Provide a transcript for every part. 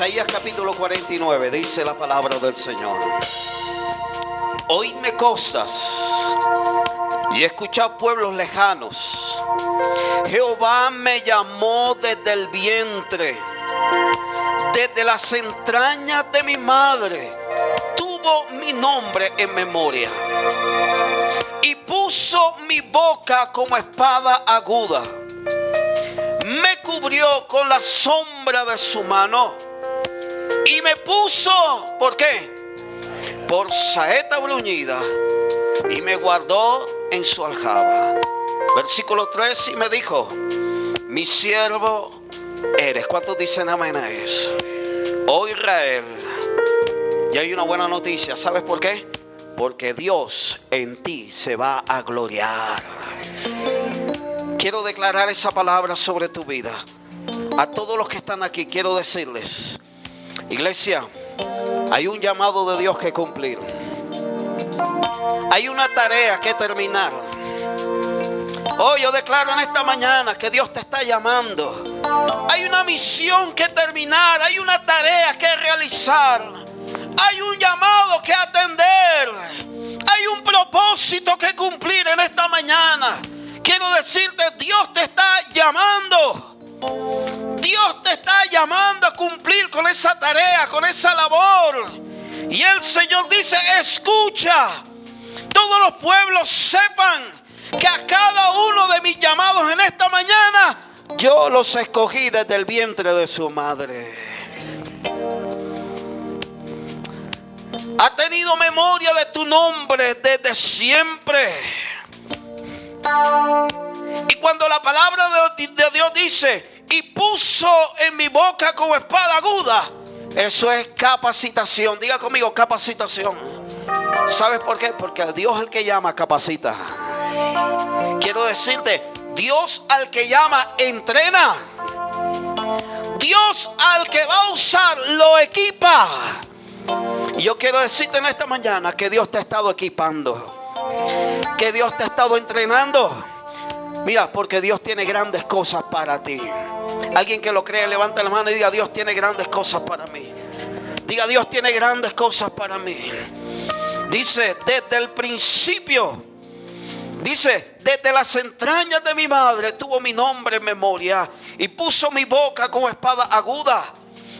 Isaías capítulo 49 dice la palabra del Señor: oídme costas y escuchad pueblos lejanos. Jehová me llamó desde el vientre, desde las entrañas de mi madre tuvo mi nombre en memoria, y puso mi boca como espada aguda. Me cubrió con la sombra de su mano y me puso, ¿por qué? Por saeta bruñida, y me guardó en su aljaba. Versículo 3, y me dijo: mi siervo eres. ¿Cuántos dicen amén a eso? Oh Israel, y hay una buena noticia. ¿Sabes por qué? Porque Dios en ti se va a gloriar. Quiero declarar esa palabra sobre tu vida. A todos los que están aquí quiero decirles: iglesia, hay un llamado de Dios que cumplir. Hay una tarea que terminar. Oh, yo declaro en esta mañana que Dios te está llamando. Hay una misión que terminar. Hay una tarea que realizar. Hay un llamado que atender. Hay un propósito que cumplir en esta mañana. Quiero decirte, Dios te está llamando. Dios te está llamando a cumplir con esa tarea, con esa labor. Y el Señor dice: escucha, todos los pueblos sepan que a cada uno de mis llamados en esta mañana yo los escogí desde el vientre de su madre. Ha tenido memoria de tu nombre desde siempre. Y cuando la palabra de Dios dice: y puso en mi boca como espada aguda, eso es capacitación. Diga conmigo: capacitación. ¿Sabes por qué? Porque a Dios el que llama capacita. Quiero decirte, Dios al que llama entrena. Dios al que va a usar lo equipa. Y yo quiero decirte en esta mañana que Dios te ha estado equipando, que Dios te ha estado entrenando. Mira, porque Dios tiene grandes cosas para ti. Alguien que lo cree, levanta la mano y diga: Dios tiene grandes cosas para mí. Diga: Dios tiene grandes cosas para mí. Dice: desde el principio, dice, desde las entrañas de mi madre tuvo mi nombre en memoria, y puso mi boca como espada aguda.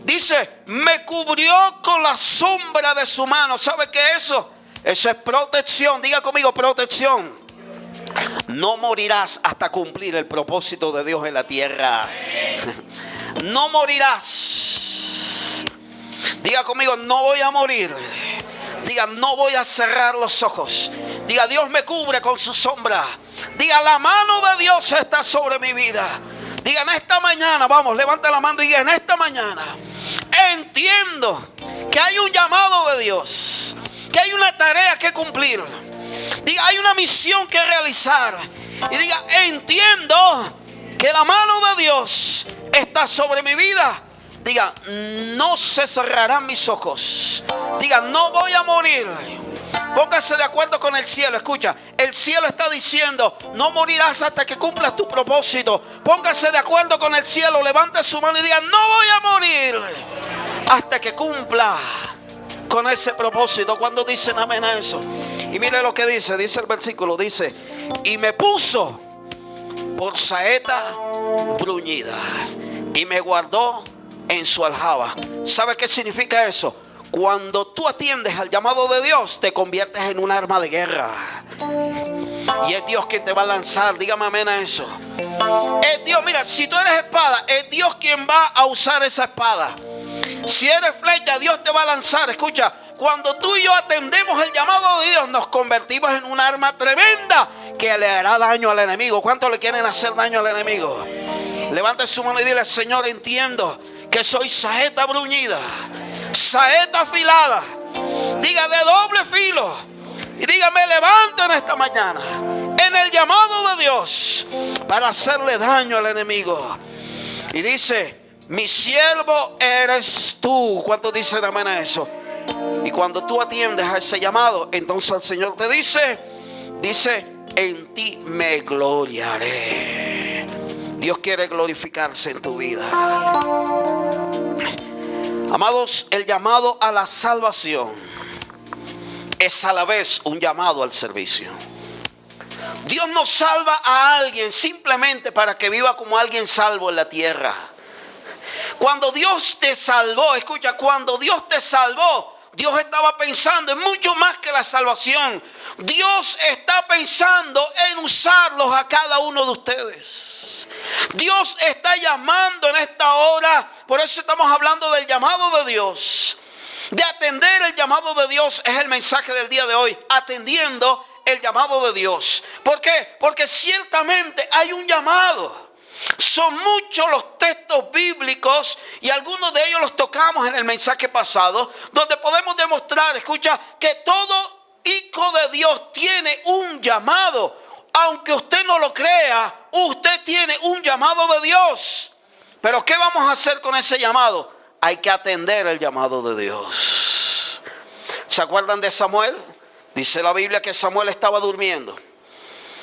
Dice: me cubrió con la sombra de su mano. ¿Sabe qué es eso? Eso es protección. Diga conmigo: protección. No morirás hasta cumplir el propósito de Dios en la tierra. No morirás. Diga conmigo: no voy a morir. Diga: no voy a cerrar los ojos. Diga: Dios me cubre con su sombra. Diga: la mano de Dios está sobre mi vida. Diga: en esta mañana, vamos, levanta la mano y diga: en esta mañana entiendo que hay un llamado de Dios, que hay una tarea que cumplir. Diga: hay una misión que realizar. Y diga: entiendo que la mano de Dios está sobre mi vida. Diga: no se cerrarán mis ojos. Diga: no voy a morir. Póngase de acuerdo con el cielo. Escucha, el cielo está diciendo: no morirás hasta que cumplas tu propósito. Póngase de acuerdo con el cielo. Levante su mano y diga: no voy a morir hasta que cumpla con ese propósito. ¿Cuándo dicen amén a eso? Y mire lo que dice el versículo. Dice: y me puso por saeta bruñida, y me guardó en su aljaba. ¿Sabe qué significa eso? Cuando tú atiendes al llamado de Dios, te conviertes en un arma de guerra. Y es Dios quien te va a lanzar. Dígame amén a eso. Es Dios. Mira, si tú eres espada, es Dios quien va a usar esa espada. Si eres flecha, Dios te va a lanzar. Escucha, cuando tú y yo atendemos el llamado de Dios, nos convertimos en un arma tremenda que le hará daño al enemigo. ¿Cuántos le quieren hacer daño al enemigo? Levante su mano y dile: Señor, entiendo que soy saeta bruñida, saeta afilada. Diga: de doble filo. Y diga: me levanto en esta mañana en el llamado de Dios para hacerle daño al enemigo. Y dice: mi siervo eres tú. ¿Cuántos dicen amén a eso? Y cuando tú atiendes a ese llamado, entonces el Señor te dice: en ti me gloriaré. Dios quiere glorificarse en tu vida. Amados, el llamado a la salvación es a la vez un llamado al servicio. Dios no salva a alguien simplemente para que viva como alguien salvo en la tierra. Cuando Dios te salvó, escucha, cuando Dios te salvó, Dios estaba pensando en mucho más que la salvación. Dios está pensando en usarlos a cada uno de ustedes. Dios está llamando en esta hora. Por eso estamos hablando del llamado de Dios. De atender el llamado de Dios es el mensaje del día de hoy. Atendiendo el llamado de Dios. ¿Por qué? Porque ciertamente hay un llamado. Son muchos los textos bíblicos y algunos de ellos los tocamos en el mensaje pasado, donde podemos demostrar, escucha, que todo hijo de Dios tiene un llamado. Aunque usted no lo crea, usted tiene un llamado de Dios. Pero ¿qué vamos a hacer con ese llamado? Hay que atender el llamado de Dios. ¿Se acuerdan de Samuel? Dice la Biblia que Samuel estaba durmiendo.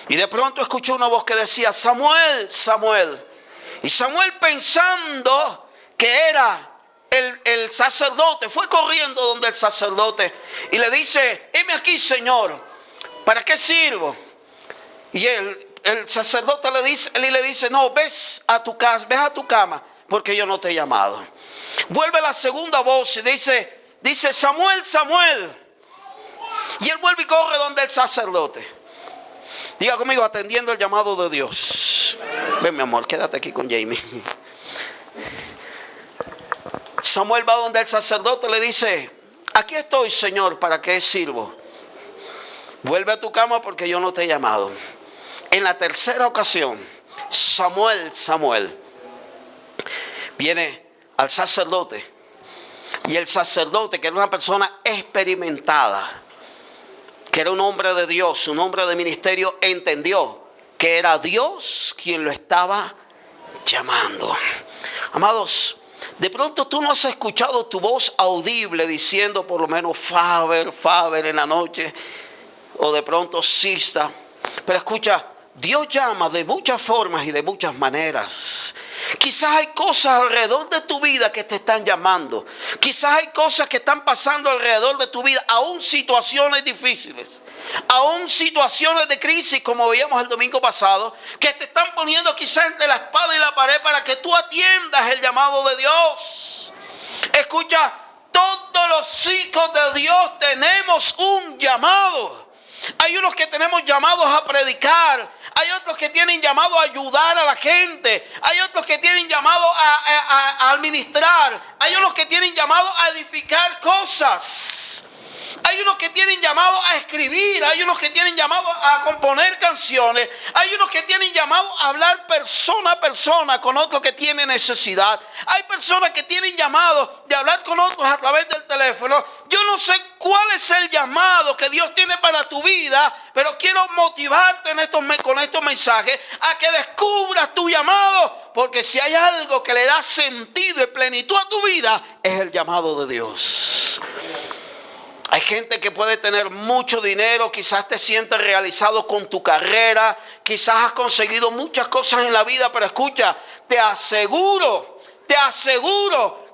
Y de pronto escuchó una voz que decía, Samuel, Samuel. Y Samuel, pensando que era el sacerdote, fue corriendo donde el sacerdote y le dice, heme aquí, Señor, ¿para qué sirvo? Y el sacerdote le dice, no, ves a tu cama, porque yo no te he llamado. Vuelve la segunda voz y dice, Samuel, Samuel. Y él vuelve y corre donde el sacerdote. Diga conmigo, atendiendo el llamado de Dios. Ven, mi amor, quédate aquí con Jamie. Samuel va donde el sacerdote le dice, aquí estoy, Señor, ¿para qué sirvo? Vuelve a tu cama porque yo no te he llamado. En la tercera ocasión, Samuel viene al sacerdote. Y el sacerdote, que era una persona experimentada, que era un hombre de Dios, un hombre de ministerio, entendió que era Dios quien lo estaba llamando. Amados, de pronto tú no has escuchado tu voz audible diciendo por lo menos Faber en la noche, o de pronto Sista. Pero escucha, Dios llama de muchas formas y de muchas maneras. Quizás hay cosas alrededor de tu vida que te están llamando. Quizás hay cosas que están pasando alrededor de tu vida, aún situaciones difíciles, aún situaciones de crisis, como veíamos el domingo pasado, que te están poniendo quizás entre la espada y la pared para que tú atiendas el llamado de Dios. Escucha, todos los hijos de Dios tenemos un llamado. Hay unos que tenemos llamados a predicar. Hay otros que tienen llamado a ayudar a la gente. Hay otros que tienen llamado a administrar. Hay unos que tienen llamado a edificar cosas. Hay unos que tienen llamado a escribir. Hay unos que tienen llamado a componer canciones. Hay unos que tienen llamado a hablar persona a persona con otro que tiene necesidad. Hay personas que tienen llamado de hablar con otros a través del teléfono. Yo no sé cuál es el llamado que Dios tiene para tu vida, pero quiero motivarte con estos mensajes a que descubras tu llamado. Porque si hay algo que le da sentido y plenitud a tu vida, es el llamado de Dios. Hay gente que puede tener mucho dinero, quizás te sientes realizado con tu carrera, quizás has conseguido muchas cosas en la vida, pero escucha, te aseguro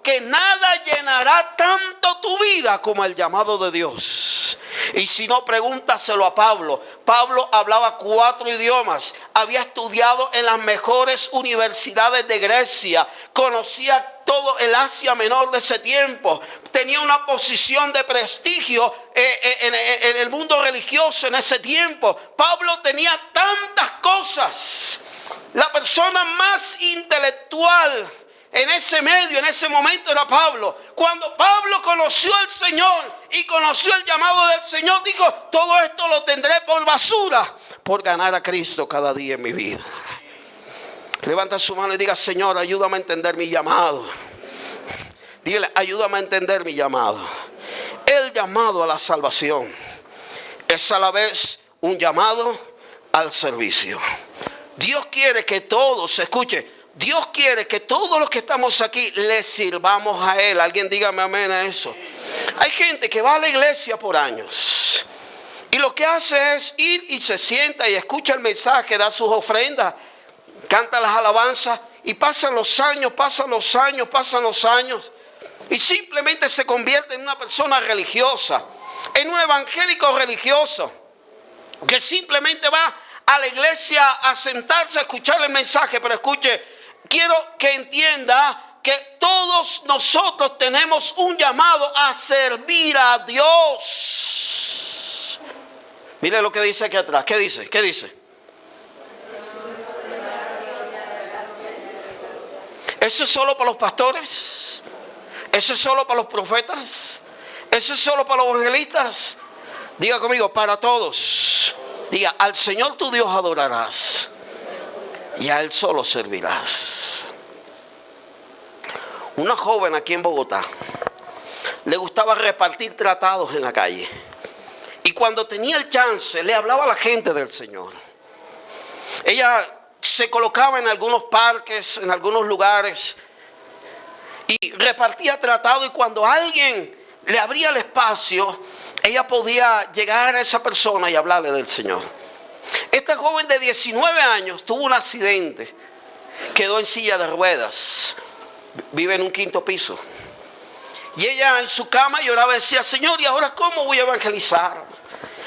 que nada llenará tanto tu vida como el llamado de Dios. Y si no, pregúntaselo a Pablo. Pablo hablaba 4 idiomas, había estudiado en las mejores universidades de Grecia, conocía todo el Asia Menor de ese tiempo, tenía una posición de prestigio en el mundo religioso en ese tiempo. Pablo tenía tantas cosas. La persona más intelectual en ese medio, en ese momento era Pablo. Cuando Pablo conoció al Señor y conoció el llamado del Señor, dijo, todo esto lo tendré por basura por ganar a Cristo cada día en mi vida. Levanta su mano y diga, Señor, ayúdame a entender mi llamado. Dígale, ayúdame a entender mi llamado. El llamado a la salvación es a la vez un llamado al servicio. Dios quiere que todos, escuche, Dios quiere que todos los que estamos aquí le sirvamos a Él. Alguien dígame amén a eso. Hay gente que va a la iglesia por años y lo que hace es ir y se sienta y escucha el mensaje, da sus ofrendas, canta las alabanzas y pasan los años. y simplemente se convierte en una persona religiosa, en un evangélico religioso, que simplemente va a la iglesia a sentarse a escuchar el mensaje. Pero escuche, quiero que entienda que todos nosotros tenemos un llamado a servir a Dios. Mire lo que dice aquí atrás. ¿Qué dice? ¿Qué dice? ¿Eso es solo para los pastores? ¿Eso es solo para los profetas? ¿Eso es solo para los evangelistas? Diga conmigo, para todos. Diga, al Señor tu Dios adorarás y a Él solo servirás. Una joven aquí en Bogotá le gustaba repartir tratados en la calle. Y cuando tenía el chance, le hablaba a la gente del Señor. Ella se colocaba en algunos parques, en algunos lugares, y repartía tratados. Y cuando alguien le abría el espacio, ella podía llegar a esa persona y hablarle del Señor. Esta joven de 19 años tuvo un accidente. Quedó en silla de ruedas. Vive en un 5º piso. Y ella en su cama lloraba y decía, Señor, ¿y ahora cómo voy a evangelizar?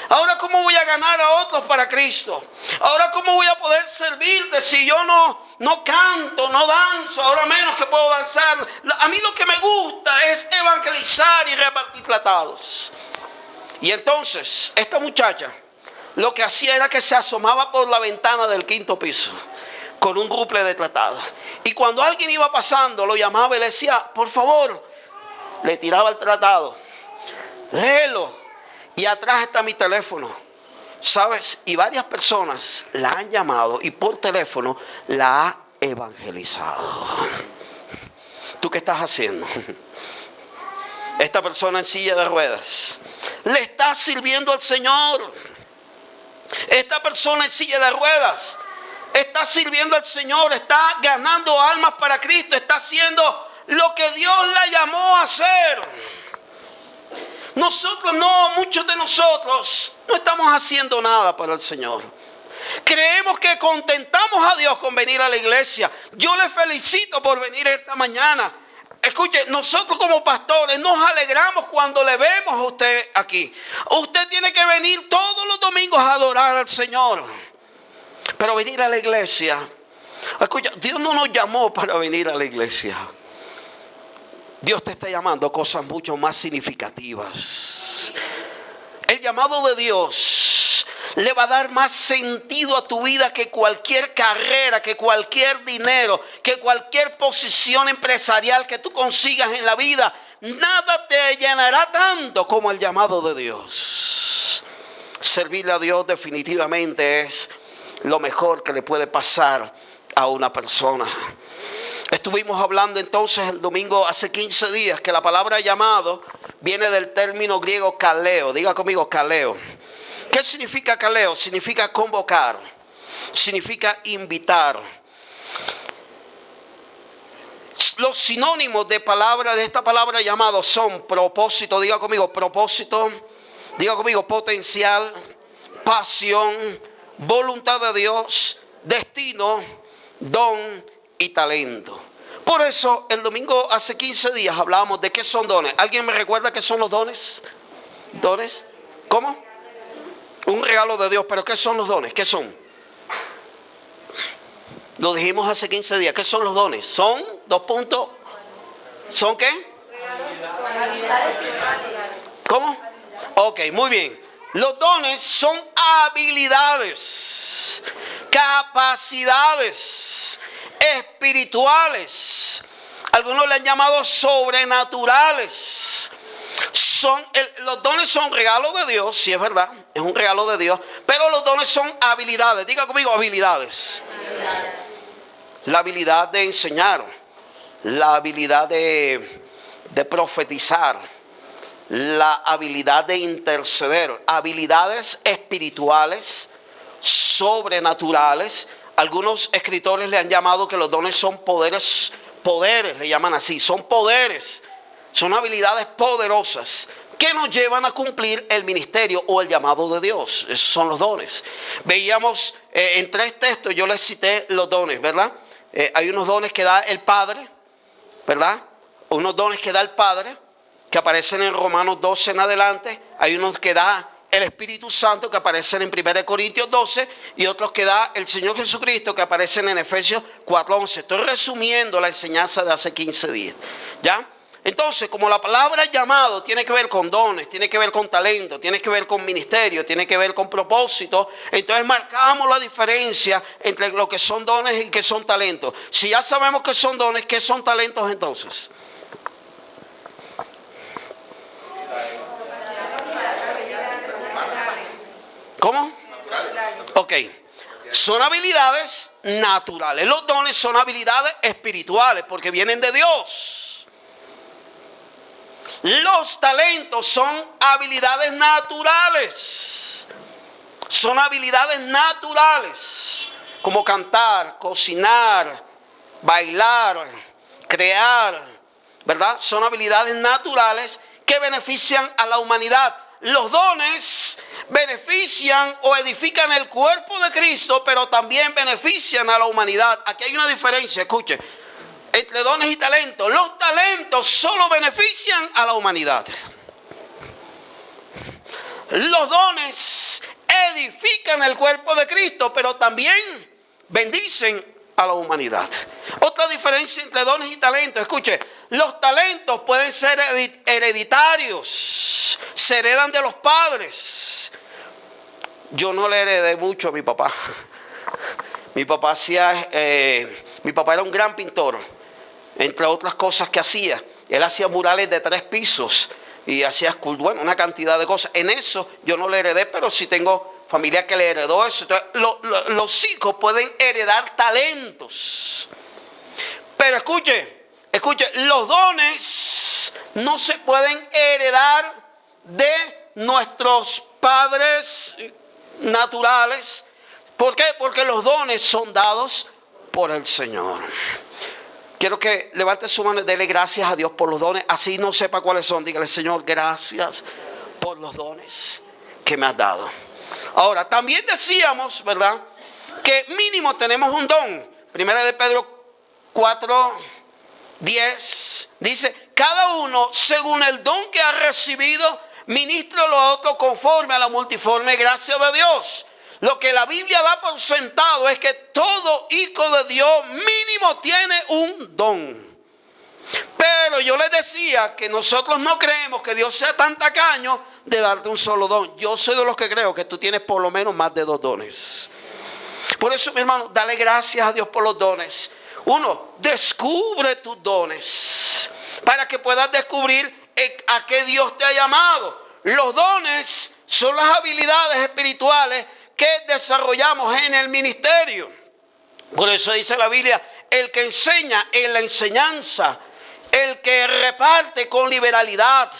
¿Ahora cómo voy a ganar a otros para Cristo? ¿Ahora cómo voy a poder servirte si yo no canto, no danzo? Ahora menos que puedo danzar. A mí lo que me gusta es evangelizar y repartir tratados. Y entonces esta muchacha lo que hacía era que se asomaba por la ventana del 5º piso con un ruple de tratados. Y cuando alguien iba pasando, lo llamaba y le decía, por favor, le tiraba el tratado, léelo, y atrás está mi teléfono, ¿sabes? Y varias personas la han llamado y por teléfono la ha evangelizado. ¿Tú qué estás haciendo? Esta persona en silla de ruedas le está sirviendo al Señor. Esta persona en silla de ruedas está sirviendo al Señor, está ganando almas para Cristo, está haciendo lo que Dios la llamó a hacer. Nosotros no, muchos de nosotros no estamos haciendo nada para el Señor. Creemos que contentamos a Dios con venir a la iglesia. Yo le felicito por venir esta mañana. Escuche, nosotros como pastores nos alegramos cuando le vemos a usted aquí. Usted tiene que venir todos los domingos a adorar al Señor. Pero venir a la iglesia, escucha, Dios no nos llamó para venir a la iglesia. Dios te está llamando a cosas mucho más significativas. El llamado de Dios le va a dar más sentido a tu vida que cualquier carrera, que cualquier dinero, que cualquier posición empresarial que tú consigas en la vida. Nada te llenará tanto como el llamado de Dios. Servirle a Dios definitivamente es lo mejor que le puede pasar a una persona. Estuvimos hablando entonces el domingo hace 15 días que la palabra llamado viene del término griego kaleo. Diga conmigo kaleo. ¿Qué significa kaleo? Significa convocar, significa invitar. Los sinónimos de esta palabra llamado son propósito. Diga conmigo propósito. Diga conmigo potencial, pasión, voluntad de Dios, destino, don y talento. Por eso el domingo hace 15 días hablábamos de qué son dones. ¿Alguien me recuerda qué son los dones? ¿Dones? ¿Cómo? Un regalo de Dios. ¿Pero qué son los dones? ¿Qué son? Lo dijimos hace 15 días. ¿Qué son los dones? Son, dos puntos. ¿Son qué? ¿Cómo? Ok, muy bien. Los dones son habilidades, capacidades espirituales. Algunos le han llamado sobrenaturales. Los dones son regalos de Dios, sí es verdad, es un regalo de Dios. Pero los dones son habilidades. Diga conmigo habilidades. La habilidad de enseñar, la habilidad de profetizar, la habilidad de interceder, habilidades espirituales, sobrenaturales. Algunos escritores le han llamado que los dones son poderes le llaman así, son poderes, son habilidades poderosas que nos llevan a cumplir el ministerio o el llamado de Dios. Esos son los dones. Veíamos en 3 textos, yo les cité los dones, ¿verdad? Hay unos dones que da el Padre, ¿verdad? unos dones que da el Padre, que aparecen en Romanos 12 en adelante. Hay unos que da el Espíritu Santo, que aparecen en 1 Corintios 12, y otros que da el Señor Jesucristo, que aparecen en Efesios 4:11. Estoy resumiendo la enseñanza de hace 15 días. ¿Ya? Entonces, como la palabra llamado tiene que ver con dones, tiene que ver con talento, tiene que ver con ministerio, tiene que ver con propósito, entonces marcamos la diferencia entre lo que son dones y que son talentos. Si ya sabemos que son dones, ¿qué son talentos entonces? ¿Cómo? Ok. Son habilidades naturales. Los dones son habilidades espirituales porque vienen de Dios. Los talentos son habilidades naturales. Son habilidades naturales. Como cantar, cocinar, bailar, crear. ¿Verdad? Son habilidades naturales que benefician a la humanidad. Los dones benefician o edifican el cuerpo de Cristo, pero también benefician a la humanidad. Aquí hay una diferencia, escuche, entre dones y talentos. Los talentos solo benefician a la humanidad. Los dones edifican el cuerpo de Cristo, pero también bendicen a la humanidad. Otra diferencia entre dones y talentos, escuche, los talentos pueden ser hereditarios, se heredan de los padres. Yo no le heredé mucho a mi papá. Mi papá era un gran pintor, entre otras cosas que hacía. Él hacía murales de 3 pisos y hacía una cantidad de cosas. En eso yo no le heredé, pero sí tengo familia que le heredó eso. Entonces, los hijos pueden heredar talentos. Pero escuche, los dones no se pueden heredar de nuestros padres naturales. ¿Por qué? Porque los dones son dados por el Señor. Quiero que levante su mano y dele gracias a Dios por los dones. Así no sepa cuáles son. Dígale, Señor, gracias por los dones que me has dado. Ahora, también decíamos, ¿verdad?, que mínimo tenemos un don. Primera de Pedro 4:10 dice, cada uno según el don que ha recibido, ministralo a otro conforme a la multiforme gracia de Dios. Lo que la Biblia da por sentado es que todo hijo de Dios mínimo tiene un don. Pero yo les decía que nosotros no creemos que Dios sea tan tacaño de darte un solo don. Yo soy de los que creo que tú tienes por lo menos más de 2 dones. Por eso, mi hermano, dale gracias a Dios por los dones. Uno, descubre tus dones para que puedas descubrir a qué Dios te ha llamado. Los dones son las habilidades espirituales que desarrollamos en el ministerio. Por eso dice la Biblia, el que enseña en la enseñanza, el que reparte con liberalidad,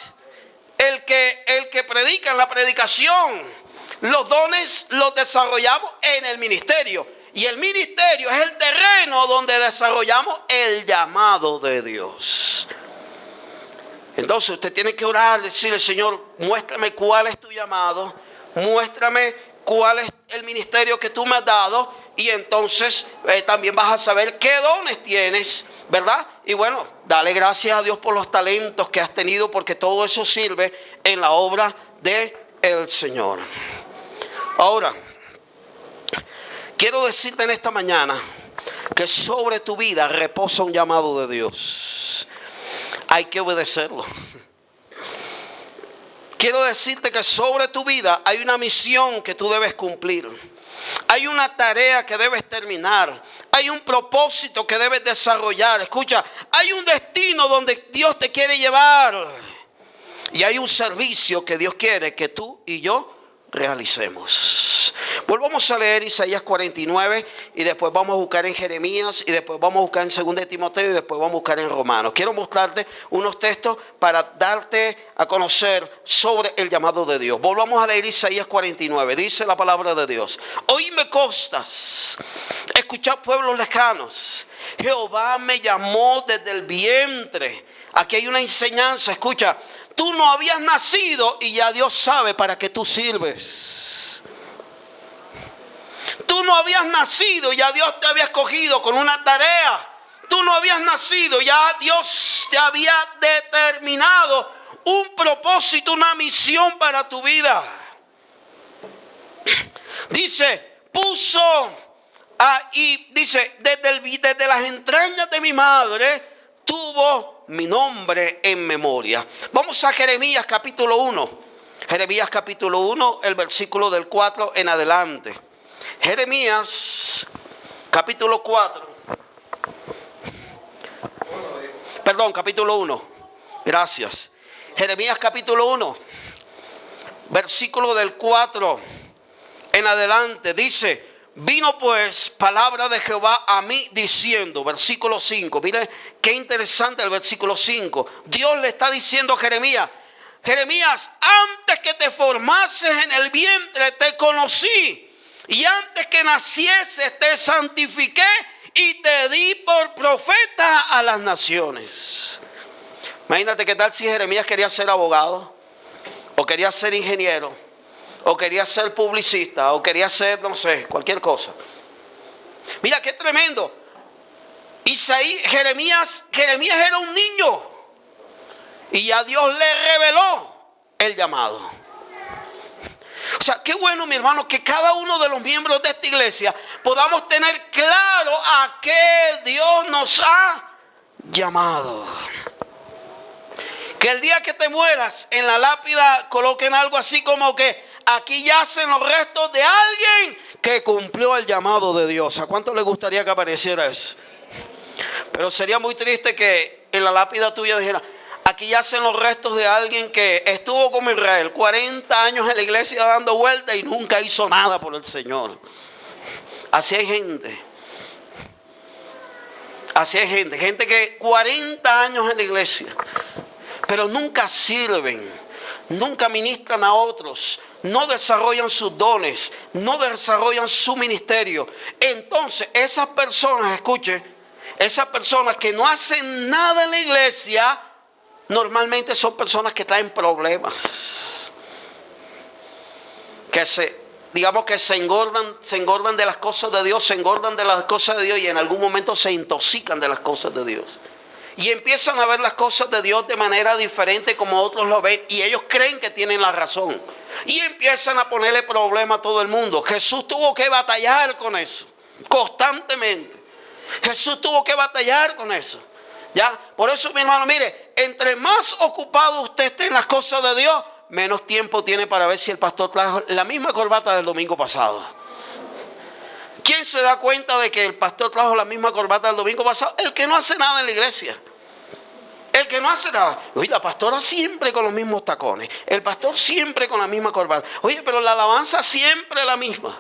el que predica en la predicación. Los dones los desarrollamos en el ministerio. Y el ministerio es el terreno donde desarrollamos el llamado de Dios. Entonces usted tiene que orar, decirle, Señor, muéstrame cuál es tu llamado, muéstrame cuál es el ministerio que tú me has dado, y entonces también vas a saber qué dones tienes, ¿verdad? Y bueno, dale gracias a Dios por los talentos que has tenido, porque todo eso sirve en la obra del Señor. Ahora, quiero decirte en esta mañana que sobre tu vida reposa un llamado de Dios. Hay que obedecerlo. Quiero decirte que sobre tu vida hay una misión que tú debes cumplir. Hay una tarea que debes terminar. Hay un propósito que debes desarrollar. Escucha, hay un destino donde Dios te quiere llevar. Y hay un servicio que Dios quiere que tú y yo realicemos. Volvamos a leer Isaías 49 y después vamos a buscar en Jeremías y después vamos a buscar en 2 de Timoteo y después vamos a buscar en Romanos. Quiero mostrarte unos textos para darte a conocer sobre el llamado de Dios. Volvamos a leer Isaías 49. Dice la palabra de Dios: oídme costas, escuchad pueblos lejanos. Jehová me llamó desde el vientre. Aquí hay una enseñanza, escucha. Tú no habías nacido y ya Dios sabe para qué tú sirves. Tú no habías nacido y ya Dios te había escogido con una tarea. tú no habías nacido, ya Dios te había determinado un propósito, una misión para tu vida. Dice, desde las entrañas de mi madre tuvo mi nombre en memoria. Vamos a Jeremías capítulo 1. Jeremías capítulo 1, el versículo del 4 en adelante. Jeremías capítulo 4. Perdón, capítulo 1. Gracias. Jeremías capítulo 1, versículo del 4 en adelante. Dice, vino pues palabra de Jehová a mí diciendo, versículo 5. Mire qué interesante el versículo 5. Dios le está diciendo a Jeremías, Jeremías, antes que te formases en el vientre te conocí, y antes que nacieses te santifiqué y te di por profeta a las naciones. Imagínate qué tal si Jeremías quería ser abogado, o quería ser ingeniero, o quería ser publicista, o quería ser, no sé, cualquier cosa. Mira qué tremendo. Jeremías era un niño, y ya Dios le reveló el llamado. O sea, qué bueno, mi hermano, que cada uno de los miembros de esta iglesia podamos tener claro a qué Dios nos ha llamado. Que el día que te mueras, en la lápida coloquen algo así como que aquí yacen los restos de alguien que cumplió el llamado de Dios. ¿A cuánto le gustaría que apareciera eso? Pero sería muy triste que en la lápida tuya dijera, aquí yacen los restos de alguien que estuvo como Israel 40 años en la iglesia dando vueltas y nunca hizo nada por el Señor. Así hay gente. Así hay gente. Gente que 40 años en la iglesia, pero nunca sirven, nunca ministran a otros, no desarrollan sus dones, no desarrollan su ministerio. Entonces, esas personas, escuche, esas personas que no hacen nada en la iglesia, normalmente son personas que traen problemas, que se engordan de las cosas de Dios, se engordan de las cosas de Dios y en algún momento se intoxican de las cosas de Dios. Y empiezan a ver las cosas de Dios de manera diferente como otros lo ven. Y ellos creen que tienen la razón. Y empiezan a ponerle problema a todo el mundo. Jesús tuvo que batallar con eso. Constantemente. Jesús tuvo que batallar con eso. ¿Ya? Por eso, mi hermano, mire. Entre más ocupado usted esté en las cosas de Dios, menos tiempo tiene para ver si el pastor trajo la misma corbata del domingo pasado. ¿Quién se da cuenta de que el pastor trajo la misma corbata del domingo pasado? El que no hace nada en la iglesia. El que no hace nada. Oye, la pastora siempre con los mismos tacones. El pastor siempre con la misma corbata. Oye, pero la alabanza siempre la misma.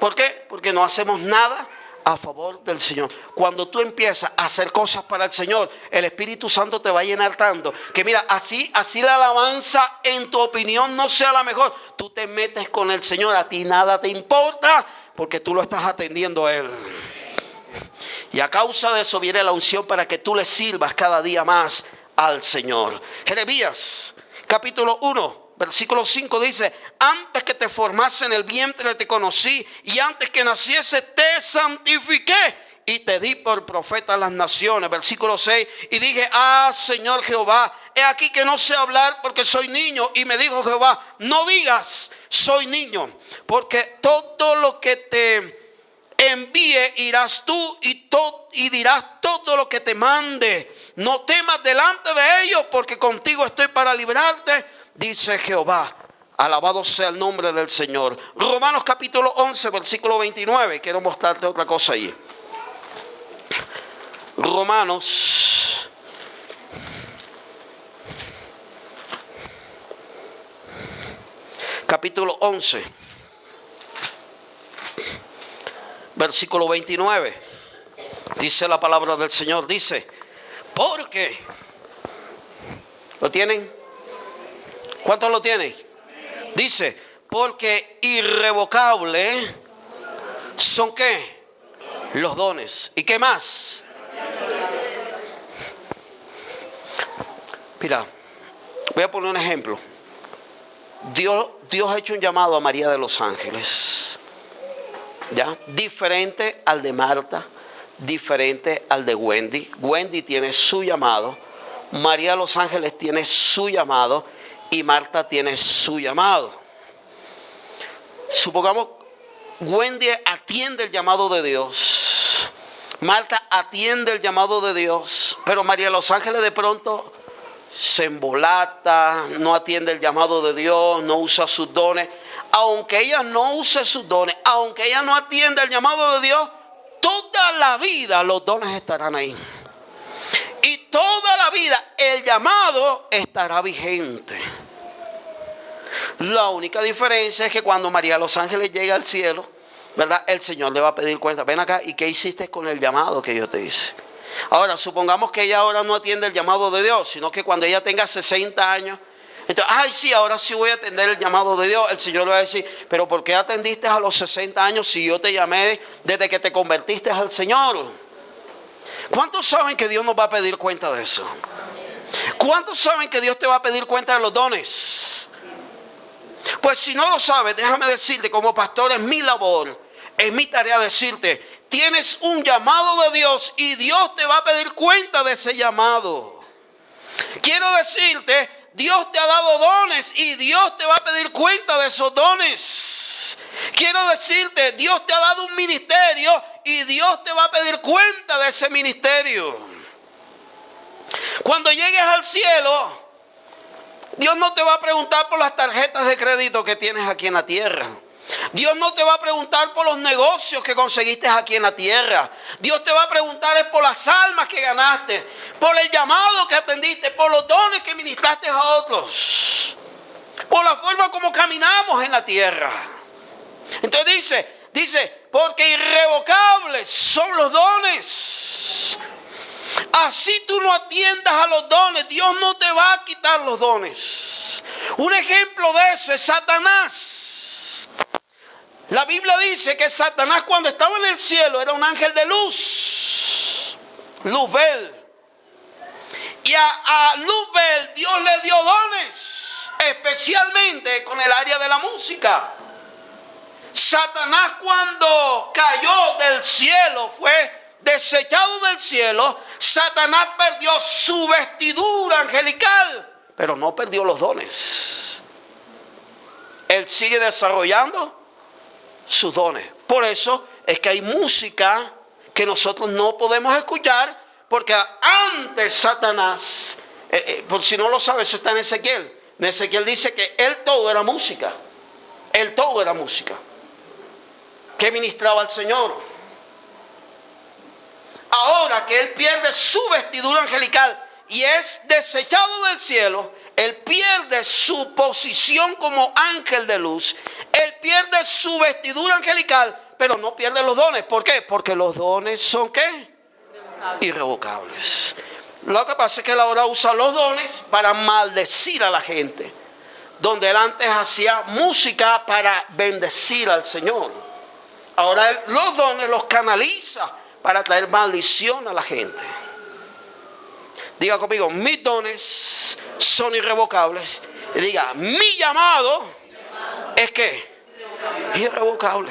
¿Por qué? Porque no hacemos nada a favor del Señor. Cuando tú empiezas a hacer cosas para el Señor, el Espíritu Santo te va a llenar tanto que mira, así la alabanza en tu opinión no sea la mejor, tú te metes con el Señor, a ti nada te importa porque tú lo estás atendiendo a Él. Y a causa de eso viene la unción para que tú le sirvas cada día más al Señor. Jeremías capítulo 1 versículo 5 dice, antes que te formase en el vientre te conocí, y antes que naciese te santifiqué y te di por profeta a las naciones. Versículo 6, y dije, Señor Jehová, he aquí que no sé hablar porque soy niño. Y me dijo Jehová, no digas soy niño, porque todo lo que te envíe irás tú y dirás todo lo que te mande. No temas delante de ellos, porque contigo estoy para librarte, dice Jehová. Alabado sea el nombre del Señor. Romanos capítulo 11, versículo 29. Quiero mostrarte otra cosa ahí. Romanos capítulo 11, versículo 29. Dice la palabra del Señor. Dice, porque, ¿lo tienen? ¿Cuántos lo tienen? Dice, porque irrevocable son ¿qué? Los dones. ¿Y qué más? Mira, voy a poner un ejemplo. Dios ha hecho un llamado a María de los Ángeles, ¿ya? Diferente al de Marta, diferente al de Wendy. Wendy tiene su llamado, María de los Ángeles tiene su llamado y Marta tiene su llamado. Supongamos, Wendy atiende el llamado de Dios, Marta atiende el llamado de Dios, pero María de los Ángeles de pronto se embolata, no atiende el llamado de Dios, no usa sus dones. Aunque ella no use sus dones, aunque ella no atienda el llamado de Dios, toda la vida los dones estarán ahí. Y toda la vida el llamado estará vigente. La única diferencia es que cuando María de los Ángeles llega al cielo, ¿verdad? El Señor le va a pedir cuenta. Ven acá, ¿y qué hiciste con el llamado que yo te hice? Ahora, supongamos que ella ahora no atiende el llamado de Dios, sino que cuando ella tenga 60 años, entonces, ay sí, ahora sí voy a atender el llamado de Dios. El Señor le va a decir, pero ¿por qué atendiste a los 60 años si yo te llamé desde que te convertiste al Señor? ¿Cuántos saben que Dios nos va a pedir cuenta de eso? ¿Cuántos saben que Dios te va a pedir cuenta de los dones? Pues si no lo sabes, déjame decirte, como pastor es mi labor, es mi tarea decirte, tienes un llamado de Dios y Dios te va a pedir cuenta de ese llamado. Quiero decirte, Dios te ha dado dones y Dios te va a pedir cuenta de esos dones. Quiero decirte, Dios te ha dado un ministerio y Dios te va a pedir cuenta de ese ministerio. Cuando llegues al cielo, Dios no te va a preguntar por las tarjetas de crédito que tienes aquí en la tierra. Dios no te va a preguntar por los negocios que conseguiste aquí en la tierra. Dios te va a preguntar es por las almas que ganaste, por el llamado que atendiste, por los dones que ministraste a otros, por la forma como caminamos en la tierra. Entonces dice, porque irrevocables son los dones. Así tú no atiendas a los dones, Dios no te va a quitar los dones. Un ejemplo de eso es Satanás. La Biblia dice que Satanás cuando estaba en el cielo era un ángel de luz, Luzbel. Y a Luzbel Dios le dio dones, especialmente con el área de la música. Satanás cuando cayó del cielo, fue desechado del cielo, Satanás perdió su vestidura angelical, pero no perdió los dones. Él sigue desarrollando sus dones. Por eso es que hay música que nosotros no podemos escuchar, porque antes Satanás, por si no lo sabes, eso está en Ezequiel. En Ezequiel dice que él todo era música. Él todo era música que ministraba al Señor. Ahora que él pierde su vestidura angelical y es desechado del cielo, él pierde su posición como ángel de luz. Él pierde su vestidura angelical, pero no pierde los dones. ¿Por qué? Porque los dones son ¿qué? Irrevocables. Lo que pasa es que él ahora usa los dones para maldecir a la gente. Donde él antes hacía música para bendecir al Señor. Ahora él los dones los canaliza para traer maldición a la gente. Diga conmigo, mis dones son irrevocables. Y diga, mi llamado es ¿qué? Irrevocable.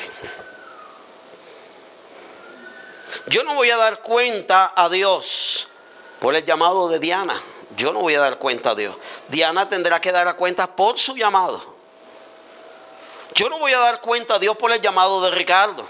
Yo no voy a dar cuenta a Dios por el llamado de Diana. Yo no voy a dar cuenta a Dios. Diana tendrá que dar cuenta por su llamado. Yo no voy a dar cuenta a Dios por el llamado de Ricardo.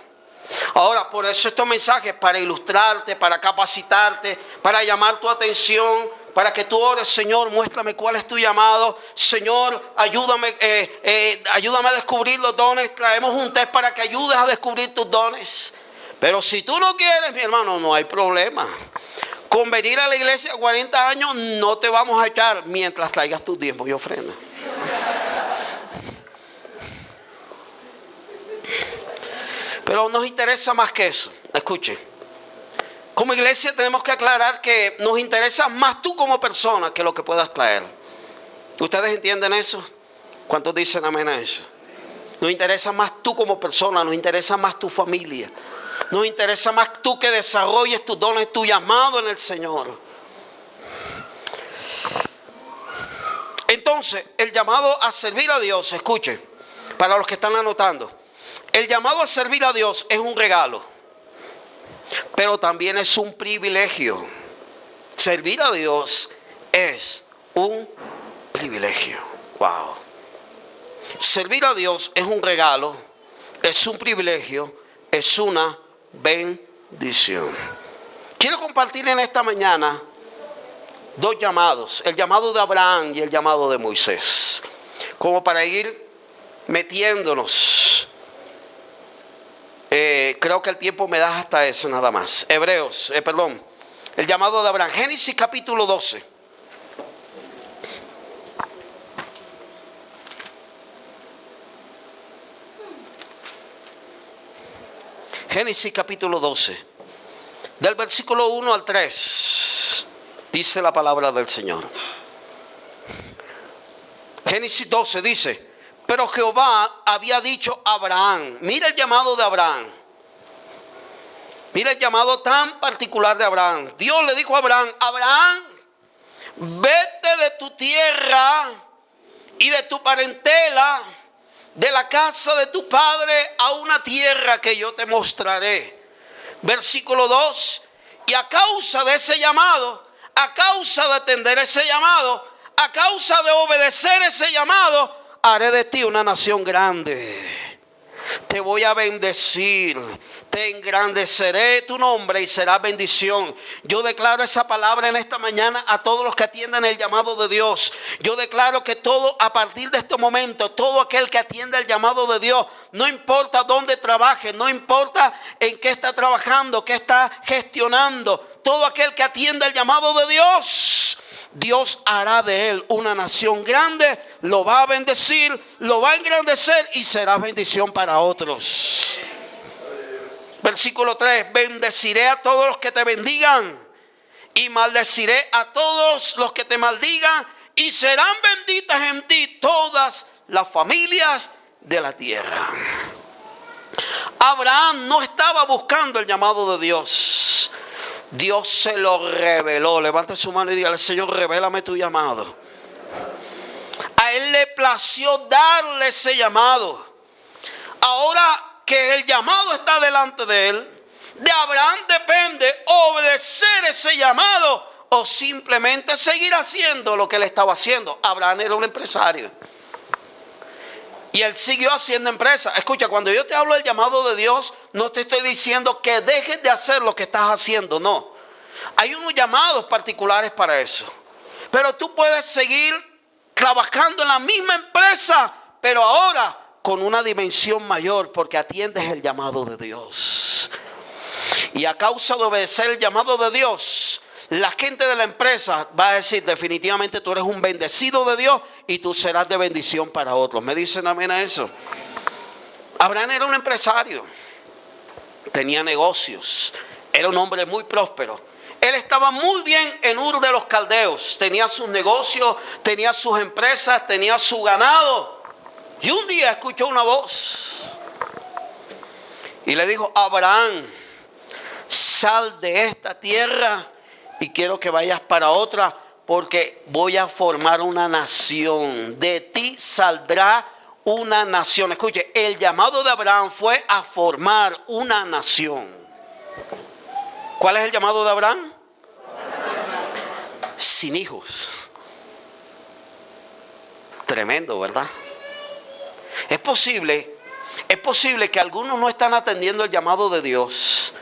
Ahora, por eso estos mensajes, para ilustrarte, para capacitarte, para llamar tu atención, para que tú ores, Señor, muéstrame cuál es tu llamado. Señor, ayúdame a descubrir los dones. Traemos un test para que ayudes a descubrir tus dones. Pero si tú no quieres, mi hermano, no hay problema. Con venir a la iglesia 40 años no te vamos a echar mientras traigas tus diezmos y ofrendas. Pero nos interesa más que eso. Escuche. Como iglesia tenemos que aclarar que nos interesa más tú como persona que lo que puedas traer. ¿Ustedes entienden eso? ¿Cuántos dicen amén a eso? Nos interesa más tú como persona, nos interesa más tu familia. Nos interesa más tú que desarrolles tus dones, tu llamado en el Señor. Entonces, el llamado a servir a Dios, escuche, para los que están anotando. El llamado a servir a Dios es un regalo. pero también es un privilegio. Servir a Dios es un privilegio. Wow. Servir a Dios es un regalo, es un privilegio, es una bendición. Quiero compartir en esta mañana dos llamados, el llamado de Abraham y el llamado de Moisés, como para ir metiéndonos. Creo que el tiempo me da hasta eso nada más. El llamado de Abraham. Génesis capítulo 12. Génesis capítulo 12. Del versículo 1 al 3. Dice la palabra del Señor. Génesis 12 dice: pero Jehová había dicho a Abraham. Mira el llamado de Abraham. Mira el llamado tan particular de Abraham. Dios le dijo a Abraham: Abraham, vete de tu tierra y de tu parentela, de la casa de tu padre, a una tierra que yo te mostraré. Versículo 2. Y a causa de ese llamado, a causa de atender ese llamado, a causa de obedecer ese llamado, haré de ti una nación grande. Te voy a bendecir. Te engrandeceré tu nombre y será bendición. Yo declaro esa palabra en esta mañana a todos los que atiendan el llamado de Dios. Yo declaro que todo, a partir de este momento, todo aquel que atienda el llamado de Dios, no importa dónde trabaje, no importa en qué está trabajando, qué está gestionando, todo aquel que atienda el llamado de Dios, Dios hará de él una nación grande, lo va a bendecir, lo va a engrandecer y será bendición para otros. Versículo 3. Bendeciré a todos los que te bendigan y maldeciré a todos los que te maldigan, y serán benditas en ti todas las familias de la tierra. Abraham no estaba buscando el llamado de Dios. Dios se lo reveló. Levante su mano y dígale: Señor, revélame tu llamado. A él le plació darle ese llamado. Ahora que el llamado está delante de él, de Abraham depende obedecer ese llamado o simplemente seguir haciendo lo que él estaba haciendo. Abraham era un empresario y él siguió haciendo empresa. Escucha, cuando yo te hablo del llamado de Dios, no te estoy diciendo que dejes de hacer lo que estás haciendo, no. Hay unos llamados particulares para eso. Pero tú puedes seguir trabajando en la misma empresa, pero ahora con una dimensión mayor, porque atiendes el llamado de Dios. Y a causa de obedecer el llamado de Dios, la gente de la empresa va a decir: definitivamente tú eres un bendecido de Dios y tú serás de bendición para otros. ¿Me dicen amén a eso? Abraham era un empresario, tenía negocios, era un hombre muy próspero. Él estaba muy bien en Ur de los Caldeos, tenía sus negocios, tenía sus empresas, tenía su ganado. Y un día escuchó una voz y le dijo: Abraham, sal de esta tierra y quiero que vayas para otra, porque voy a formar una nación. De ti saldrá una nación. Escuche, el llamado de Abraham fue a formar una nación. ¿Cuál es el llamado de Abraham? Sin hijos. Tremendo, ¿verdad? Es posible que algunos no están atendiendo el llamado de Dios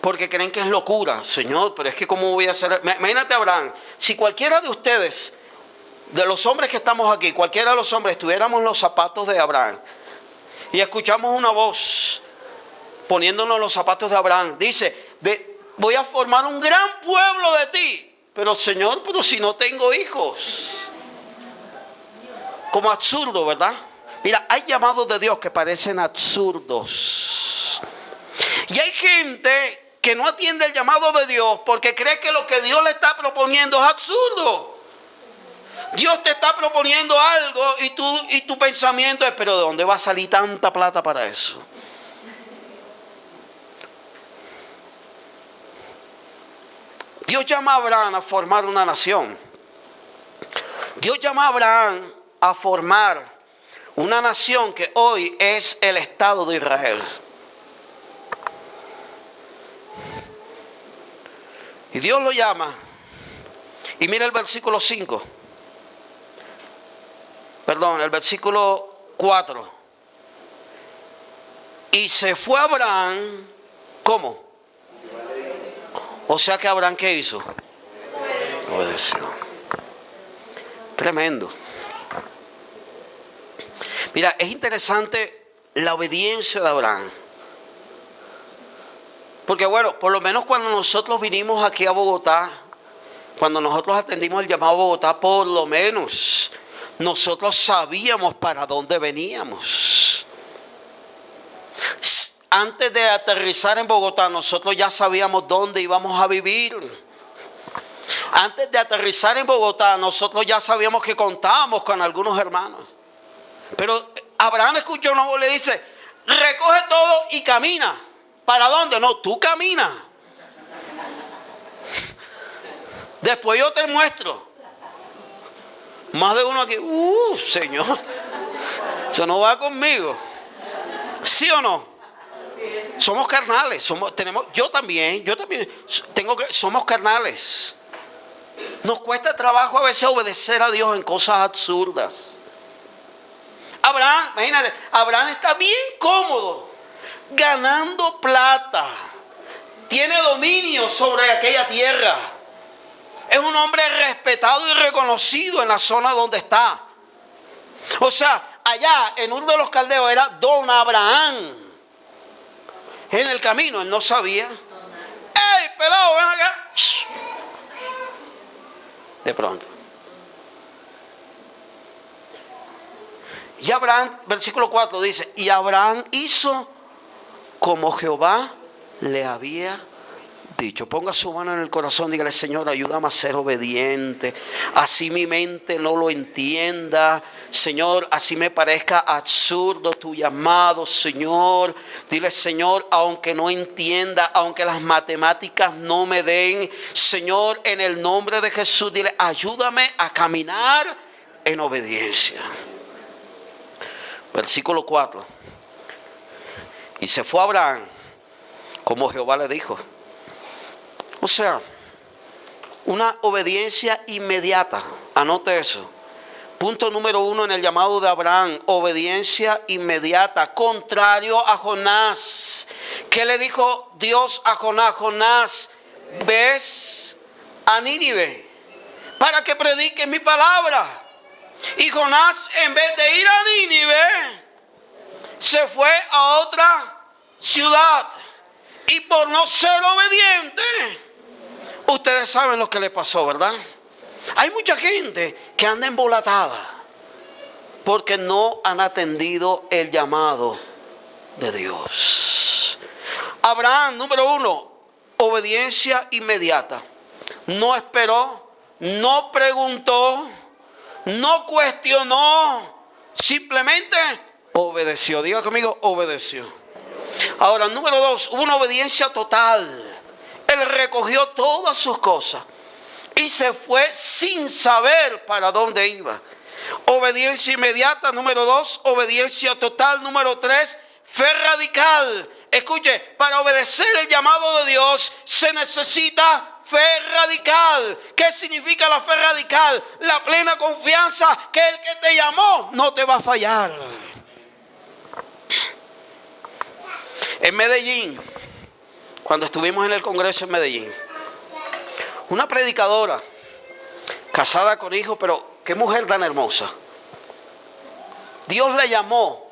porque creen que es locura. Señor, pero es que ¿cómo voy a hacer? Imagínate, Abraham, si cualquiera de ustedes, de los hombres que estamos aquí, cualquiera de los hombres estuviéramos en los zapatos de Abraham y escuchamos una voz poniéndonos en los zapatos de Abraham, dice: voy a formar un gran pueblo de ti. Pero Señor, pero si no tengo hijos. Como absurdo, ¿verdad? Mira, hay llamados de Dios que parecen absurdos. Y hay gente que no atiende el llamado de Dios porque cree que lo que Dios le está proponiendo es absurdo. Dios te está proponiendo algo y tu pensamiento es: pero ¿de dónde va a salir tanta plata para eso? Dios llama a Abraham a formar una nación. Dios llama a Abraham a formar una nación que hoy es el Estado de Israel. Y Dios lo llama. Y mira el versículo 5. Perdón, el versículo 4. Y se fue Abraham, ¿cómo? O sea que Abraham, ¿qué hizo? Obedeció. Tremendo. Mira, es interesante la obediencia de Abraham. Porque bueno, por lo menos cuando nosotros vinimos aquí a Bogotá, cuando nosotros atendimos el llamado a Bogotá, por lo menos nosotros sabíamos para dónde veníamos. Antes de aterrizar en Bogotá, nosotros ya sabíamos dónde íbamos a vivir. Antes de aterrizar en Bogotá, nosotros ya sabíamos que contábamos con algunos hermanos. Pero Abraham escuchó una voz y le dice, recoge todo y camina. ¿Para dónde? No, tú camina. Después yo te muestro. Más de uno aquí, Señor, eso no va conmigo. ¿Sí o no? Somos carnales, yo también somos carnales. Nos cuesta trabajo a veces obedecer a Dios en cosas absurdas. Abraham, imagínate, Abraham está bien cómodo, ganando plata, tiene dominio sobre aquella tierra, es un hombre respetado y reconocido en la zona donde está. O sea, allá en Ur de los Caldeos era Don Abraham. En el camino él no sabía. ¡Ey, pelado, ven acá! De pronto. Y Abraham, versículo 4 dice, y Abraham hizo como Jehová le había dicho. Ponga su mano en el corazón, dígale, Señor, ayúdame a ser obediente. Así mi mente no lo entienda. Señor, así me parezca absurdo tu llamado, Señor. Dile, Señor, aunque no entienda, aunque las matemáticas no me den, Señor, en el nombre de Jesús, dile, ayúdame a caminar en obediencia. Versículo 4. Y se fue Abraham como Jehová le dijo. O sea, una obediencia inmediata. Anote eso. Punto número 1 en el llamado de Abraham. Obediencia inmediata. Contrario a Jonás. ¿Qué le dijo Dios a Jonás? Jonás, ves a Nínive para que prediques mi palabra. Y Jonás, en vez de ir a Nínive, se fue a otra ciudad. Y por no ser obediente, ustedes saben lo que le pasó, ¿verdad? Hay mucha gente que anda embolatada porque no han atendido el llamado de Dios. Abraham, número 1, obediencia inmediata. No esperó, no preguntó, no cuestionó, simplemente obedeció. Diga conmigo, obedeció. Ahora, número 2, hubo una obediencia total. Él recogió todas sus cosas y se fue sin saber para dónde iba. Obediencia inmediata, número 2. Obediencia total, número 3. Fe radical. Escuche, para obedecer el llamado de Dios se necesita fe radical. ¿Qué significa la fe radical? La plena confianza que el que te llamó no te va a fallar. En Medellín, cuando estuvimos en el congreso en Medellín, una predicadora, casada con hijos, pero qué mujer tan hermosa. Dios le llamó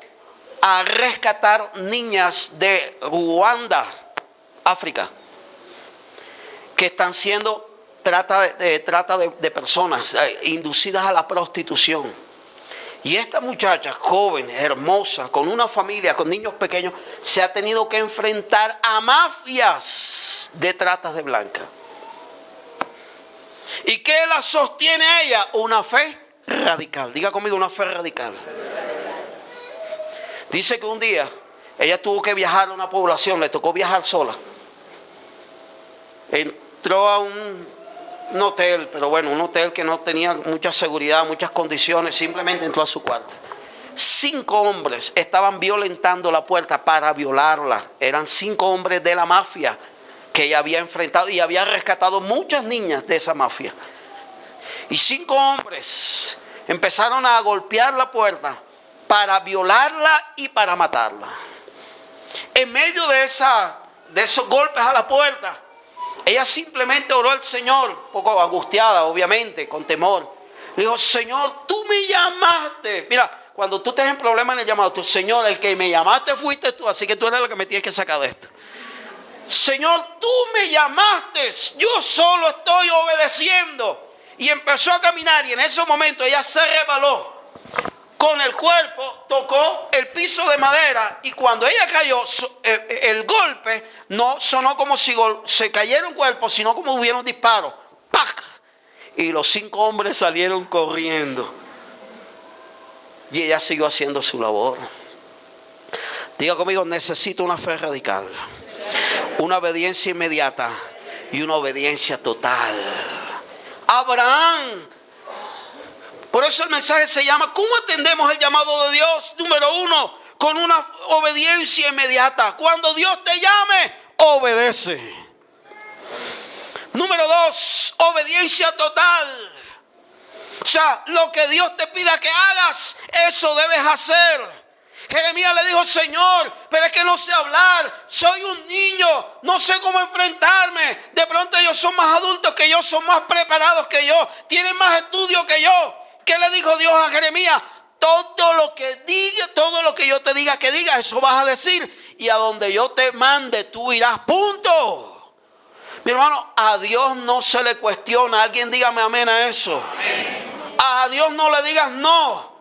a rescatar niñas de Ruanda, África, que están siendo trata de personas inducidas a la prostitución. Y esta muchacha joven, hermosa, con una familia, con niños pequeños, se ha tenido que enfrentar a mafias de tratas de blancas. ¿Y qué la sostiene a ella? Una fe radical. Diga conmigo, una fe radical. Dice que un día ella tuvo que viajar a una población, le tocó viajar sola. Entró a un hotel, pero bueno, un hotel que no tenía mucha seguridad, muchas condiciones, simplemente entró a su cuarto. 5 hombres estaban violentando la puerta para violarla. Eran 5 hombres de la mafia que ella había enfrentado y había rescatado muchas niñas de esa mafia. Y 5 hombres empezaron a golpear la puerta para violarla y para matarla. En medio de esos golpes a la puerta, ella simplemente oró al Señor, un poco angustiada, obviamente, con temor. Le dijo: Señor, tú me llamaste. Mira, cuando tú estés en problemas en el llamado, tú: Señor, el que me llamaste fuiste tú, así que tú eres el que me tienes que sacar de esto. Señor, tú me llamaste, yo solo estoy obedeciendo. Y empezó a caminar, y en ese momento ella se resbaló. Con el cuerpo tocó el piso de madera, y cuando ella cayó, el golpe no sonó como si se cayera un cuerpo, sino como hubiera un disparo. ¡Pac! Y los 5 hombres salieron corriendo. Y ella siguió haciendo su labor. Diga conmigo: necesito una fe radical, una obediencia inmediata y una obediencia total. Abraham. Por eso el mensaje se llama: ¿cómo atendemos el llamado de Dios? Número 1, con una obediencia inmediata. Cuando Dios te llame, obedece. Número 2, obediencia total. O sea, lo que Dios te pida que hagas, eso debes hacer. Jeremías le dijo: Señor, pero es que no sé hablar, soy un niño, no sé cómo enfrentarme. De pronto ellos son más adultos que yo, son más preparados que yo, tienen más estudio que yo. ¿Qué le dijo Dios a Jeremías? Todo lo que diga, todo lo que yo te diga que digas, eso vas a decir. Y a donde yo te mande, tú irás. Punto. Mi hermano, a Dios no se le cuestiona. Alguien dígame amén a eso. Amén. A Dios no le digas no,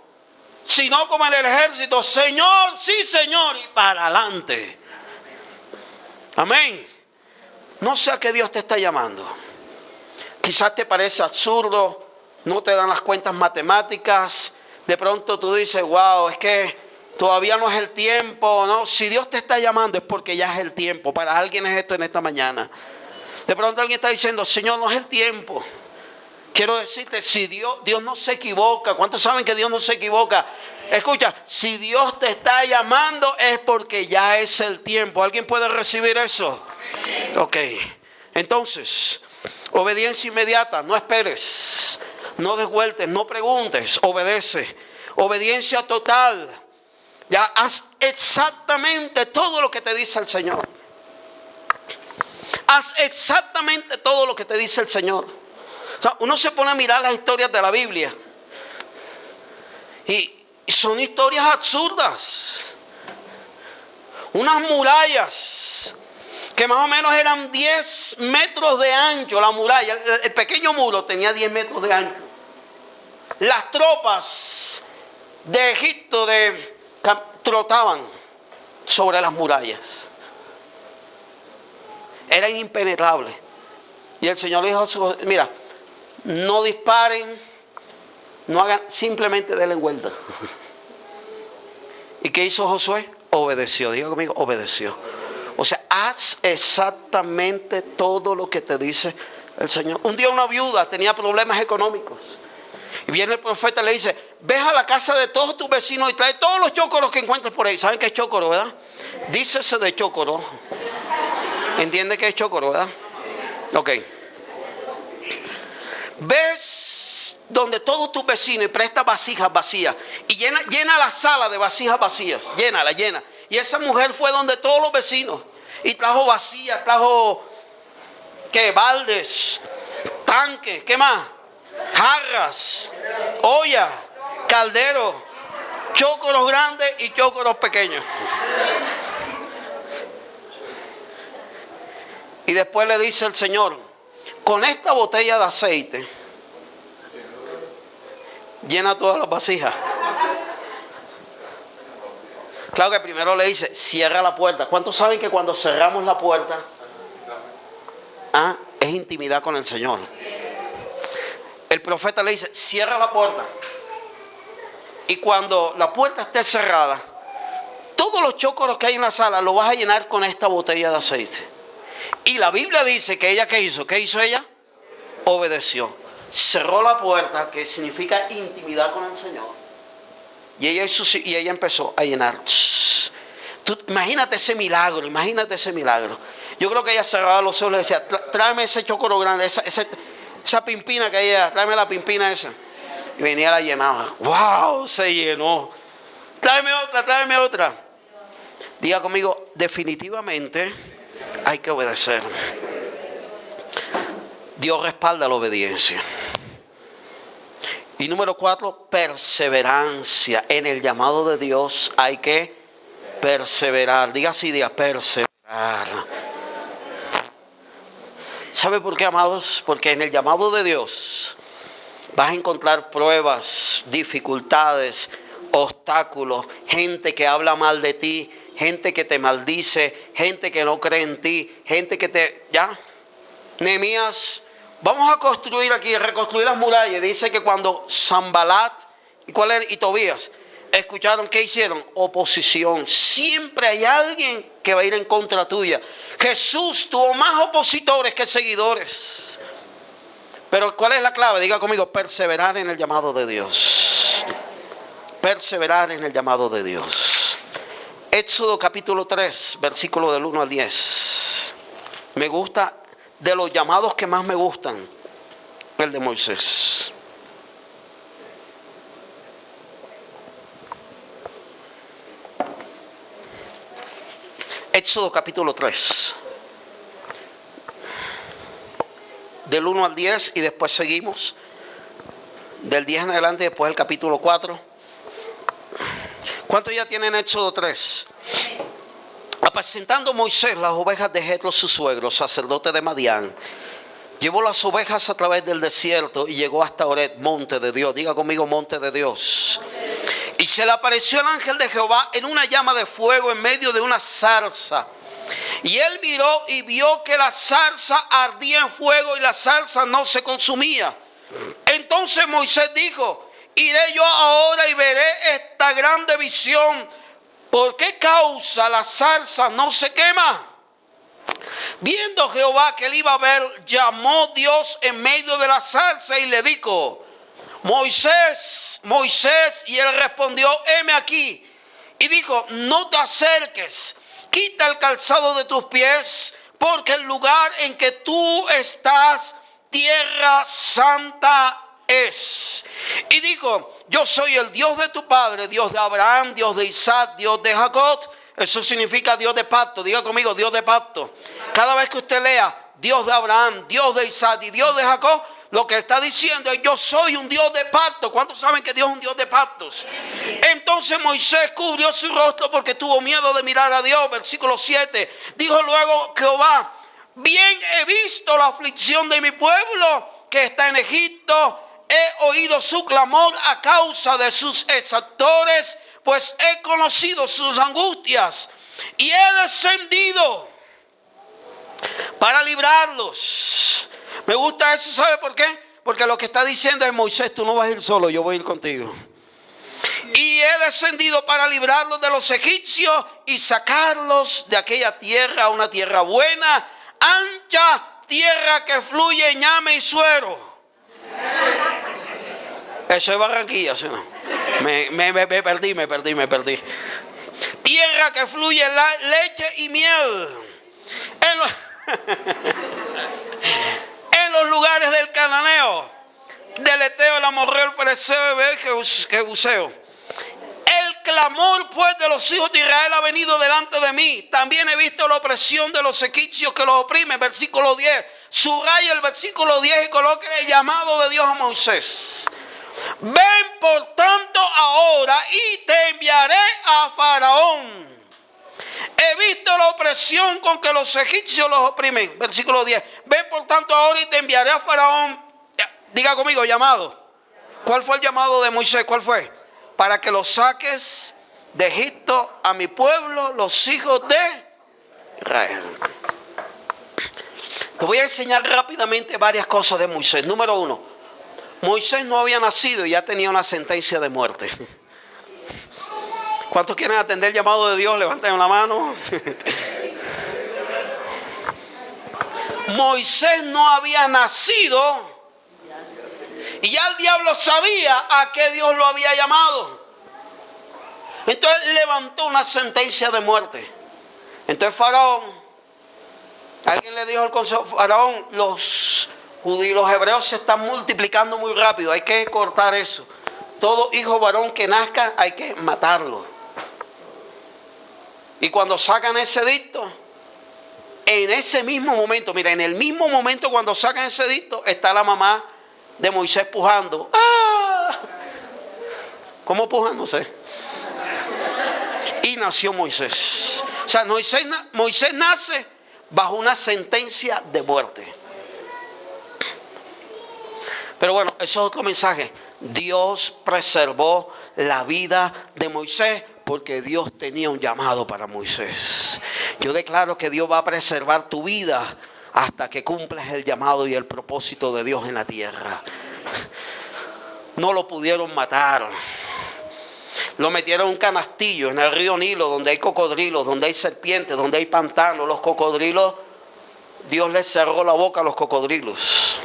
sino como en el ejército: Señor, sí Señor, y para adelante. Amén. No sé a qué Dios te está llamando. Quizás te parece absurdo, no te dan las cuentas matemáticas. De pronto tú dices: wow, es que todavía no es el tiempo. No, si Dios te está llamando es porque ya es el tiempo. Para alguien es esto en esta mañana. De pronto alguien está diciendo: Señor, no es el tiempo. Quiero decirte, si Dios no se equivoca. ¿Cuántos saben que Dios no se equivoca? Escucha, si Dios te está llamando es porque ya es el tiempo. ¿Alguien puede recibir eso? Ok. Entonces, obediencia inmediata. No esperes, no desvueltes, no preguntes. Obedece. Obediencia total. Ya haz exactamente todo lo que te dice el Señor. Haz exactamente todo lo que te dice el Señor. O sea, uno se pone a mirar las historias de la Biblia y son historias absurdas. Unas murallas que más o menos eran 10 metros de ancho. La muralla, el pequeño muro tenía 10 metros de ancho. Las tropas de Egipto trotaban sobre las murallas. Eran impenetrables. Y el Señor le dijo: mira, no disparen, no hagan, simplemente denle vuelta. ¿Y qué hizo Josué? Obedeció. Diga conmigo: obedeció. O sea, haz exactamente todo lo que te dice el Señor. Un día una viuda tenía problemas económicos. Y viene el profeta y le dice: ve a la casa de todos tus vecinos y trae todos los chócoros que encuentres por ahí. ¿Saben qué es chócoro, verdad? Dícese de chócoro. ¿Entiende qué es chócoro, verdad? Ok. Ves donde todos tus vecinos y presta vasijas vacías. Y llena la sala de vasijas vacías. Llena. Y esa mujer fue donde todos los vecinos. Y trajo vasijas, trajo baldes, tanques, ¿qué más? Jarras, ollas, calderos, chócoros grandes y chócoros pequeños. Y después le dice el Señor: con esta botella de aceite, llena todas las vasijas. Claro que primero le dice: cierra la puerta. ¿Cuántos saben que cuando cerramos la puerta, es intimidad con el Señor? El profeta le dice: cierra la puerta. Y cuando la puerta esté cerrada, todos los chócoros que hay en la sala los vas a llenar con esta botella de aceite. Y la Biblia dice que ella, ¿qué hizo? ¿Qué hizo ella? Obedeció. Cerró la puerta, que significa intimidad con el Señor. Y ella empezó a llenar. Imagínate ese milagro. Yo creo que ella cerraba los ojos y le decía, tráeme ese chocoro grande, esa pimpina que hay allá, tráeme la pimpina esa. Y venía, la llenaba. ¡Wow! Se llenó. Tráeme otra, tráeme otra. Diga conmigo, definitivamente hay que obedecer. Dios respalda la obediencia. Y número 4, perseverancia. En el llamado de Dios hay que perseverar. Diga así, diga perseverar. ¿Sabe por qué, amados? Porque en el llamado de Dios vas a encontrar pruebas, dificultades, obstáculos, gente que habla mal de ti, gente que te maldice, gente que no cree en ti, gente que te... ¿Ya? Nehemías, vamos a construir aquí, reconstruir las murallas. Dice que cuando Sanbalat y Tobías escucharon, ¿qué hicieron? Oposición. Siempre hay alguien que va a ir en contra tuya. Jesús tuvo más opositores que seguidores. Pero ¿cuál es la clave? Diga conmigo, perseverar en el llamado de Dios. Perseverar en el llamado de Dios. Éxodo capítulo 3, versículo del 1 al 10. Me gusta, de los llamados que más me gustan, el de Moisés. Éxodo capítulo 3. Del 1 al 10 y después seguimos. Del 10 en adelante, después el capítulo 4. ¿Cuántos ya tienen Éxodo 3? Apacentando Moisés las ovejas de Jetro su suegro, sacerdote de Madián, llevó las ovejas a través del desierto y llegó hasta Horeb, monte de Dios. Diga conmigo, monte de Dios. Y se le apareció el ángel de Jehová en una llama de fuego en medio de una zarza. Y él miró y vio que la zarza ardía en fuego y la zarza no se consumía. Entonces Moisés dijo, iré yo ahora y veré esta grande visión. ¿Por qué causa la zarza no se quema? Viendo Jehová que él iba a ver, llamó Dios en medio de la zarza y le dijo, Moisés, Moisés, y él respondió, heme aquí. Y dijo, no te acerques, quita el calzado de tus pies, porque el lugar en que tú estás, tierra santa es. Y dijo, yo soy el Dios de tu padre, Dios de Abraham, Dios de Isaac, Dios de Jacob. Eso significa Dios de pacto. Diga conmigo, Dios de pacto. Cada vez que usted lea Dios de Abraham, Dios de Isaac y Dios de Jacob, lo que está diciendo es, yo soy un Dios de pacto. ¿Cuántos saben que Dios es un Dios de pactos? Entonces Moisés cubrió su rostro porque tuvo miedo de mirar a Dios. Versículo 7. Dijo luego Jehová, bien he visto la aflicción de mi pueblo que está en Egipto. He oído su clamor a causa de sus exactores, pues he conocido sus angustias. Y he descendido para librarlos. Me gusta eso, ¿sabe por qué? Porque lo que está diciendo es, Moisés, tú no vas a ir solo, yo voy a ir contigo. Y he descendido para librarlos de los egipcios y sacarlos de aquella tierra, una tierra buena, ancha, tierra que fluye ñame y suero. Eso es Barranquilla, ¿sí? Me perdí. Tierra que fluye leche y miel. En los lugares del cananeo, del eteo, el amorreo, el fereceo, el jebuseo. El clamor pues de los hijos de Israel ha venido delante de mí. También he visto la opresión de los egipcios que los oprimen. Versículo 10. Subraya el versículo 10 y coloque el llamado de Dios a Moisés. Ven por tanto ahora y te enviaré a Faraón. He visto la opresión con que los egipcios los oprimen. Versículo 10. Ven por tanto ahora y te enviaré a Faraón. Diga conmigo, llamado. ¿Cuál fue el llamado de Moisés? ¿Cuál fue? Para que los saques de Egipto a mi pueblo, los hijos de Israel. Te voy a enseñar rápidamente varias cosas de Moisés. Número 1. Moisés no había nacido y ya tenía una sentencia de muerte. ¿Cuántos quieren atender el llamado de Dios? Levanten la mano. Moisés no había nacido y ya el diablo sabía a qué Dios lo había llamado. Entonces levantó una sentencia de muerte. Entonces Faraón Alguien le dijo al consejo Faraón, los judíos, los hebreos se están multiplicando muy rápido, hay que cortar eso. Todo hijo varón que nazca hay que matarlo. Y cuando sacan ese edicto, en ese mismo momento, mira, en el mismo momento cuando sacan ese edicto, está la mamá de Moisés pujando. ¡Ah! ¿Cómo pujan? No sé. Y nació Moisés. O sea, Moisés nace bajo una sentencia de muerte. Pero bueno, eso es otro mensaje. Dios preservó la vida de Moisés porque Dios tenía un llamado para Moisés. Yo declaro que Dios va a preservar tu vida hasta que cumplas el llamado y el propósito de Dios en la tierra. No lo pudieron matar. Lo metieron en un canastillo en el río Nilo, donde hay cocodrilos, donde hay serpientes, donde hay pantanos. Los cocodrilos, Dios les cerró la boca a los cocodrilos.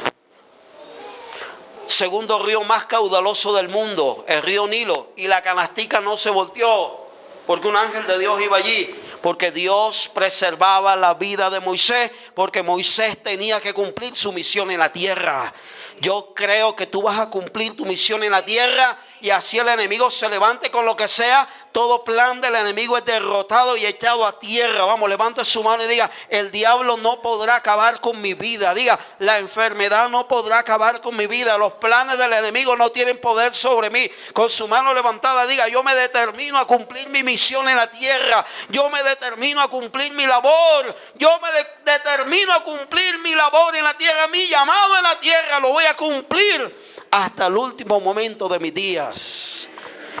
Segundo río más caudaloso del mundo, el río Nilo, y la canastica no se volteó porque un ángel de Dios iba allí, porque Dios preservaba la vida de Moisés, porque Moisés tenía que cumplir su misión en la tierra. Yo creo que tú vas a cumplir tu misión en la tierra y así el enemigo se levante con lo que sea. Todo plan del enemigo es derrotado y echado a tierra. Vamos, levante su mano y diga: el diablo no podrá acabar con mi vida. Diga: la enfermedad no podrá acabar con mi vida. Los planes del enemigo no tienen poder sobre mí. Con su mano levantada diga: yo me determino a cumplir mi misión en la tierra. Yo me determino a cumplir mi labor. Yo me determino a cumplir mi labor en la tierra. Mi llamado en la tierra lo voy a cumplir hasta el último momento de mis días.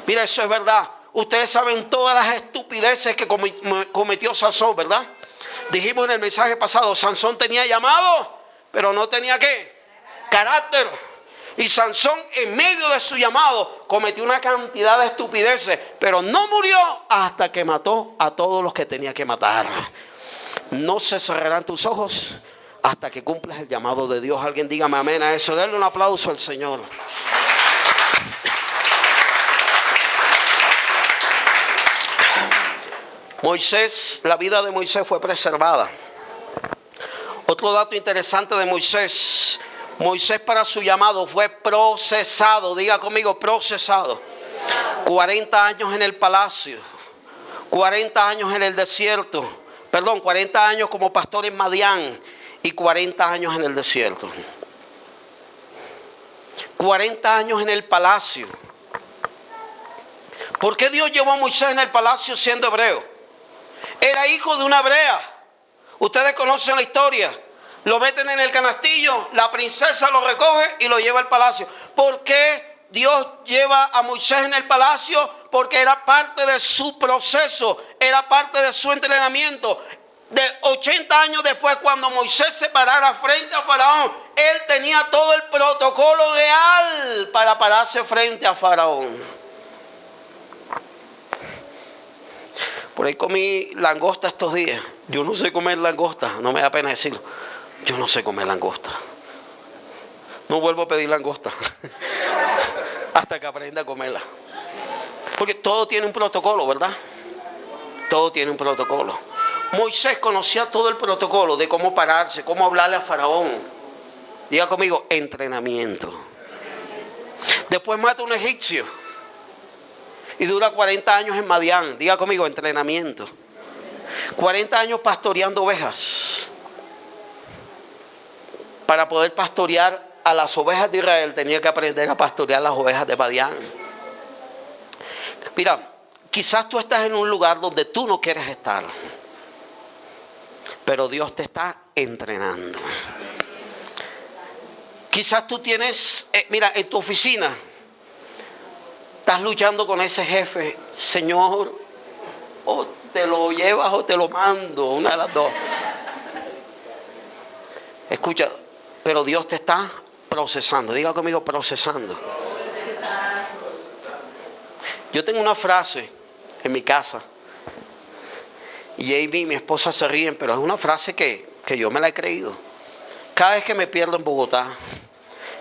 Mira, eso es verdad. Ustedes saben todas las estupideces que cometió Sansón, ¿verdad? Dijimos en el mensaje pasado, Sansón tenía llamado, pero no tenía ¿qué? Carácter. Y Sansón, en medio de su llamado, cometió una cantidad de estupideces, pero no murió hasta que mató a todos los que tenía que matar. No se cerrarán tus ojos hasta que cumplas el llamado de Dios. Alguien dígame amén a eso. Denle un aplauso al Señor. Moisés, la vida de Moisés fue preservada. Otro dato interesante de Moisés. Moisés para su llamado fue procesado. Diga conmigo, procesado. 40 años en el palacio. 40 años en el desierto. 40 años como pastor en Madián. Y 40 años en el desierto. 40 años en el palacio. ¿Por qué Dios llevó a Moisés en el palacio siendo hebreo? Era hijo de una hebrea. Ustedes conocen la historia. Lo meten en el canastillo, la princesa lo recoge y lo lleva al palacio. ¿Por qué Dios lleva a Moisés en el palacio? Porque era parte de su proceso, era parte de su entrenamiento. De 80 años después, cuando Moisés se parara frente a Faraón, él tenía todo el protocolo real para pararse frente a Faraón. Por ahí comí langosta estos días. Yo no sé comer langosta, no me da pena decirlo. Yo no sé comer langosta. No vuelvo a pedir langosta hasta que aprenda a comerla. Porque todo tiene un protocolo, ¿verdad? Todo tiene un protocolo. Moisés conocía todo el protocolo de cómo pararse, cómo hablarle a Faraón. Diga conmigo, entrenamiento. Después mata a un egipcio y dura 40 años en Madián. Diga conmigo, entrenamiento. 40 años pastoreando ovejas. Para poder pastorear a las ovejas de Israel tenía que aprender a pastorear las ovejas de Madián. Mira, quizás tú estás en un lugar donde tú no quieres estar, pero Dios te está entrenando. Quizás tú tienes, mira, en tu oficina estás luchando con ese jefe. Señor, o te lo llevas o te lo mando, una de las dos. Escucha, pero Dios te está procesando. Diga conmigo, procesando. Yo tengo una frase en mi casa y Amy, mi esposa, se ríen, pero es una frase que yo me la he creído. Cada vez que me pierdo en Bogotá,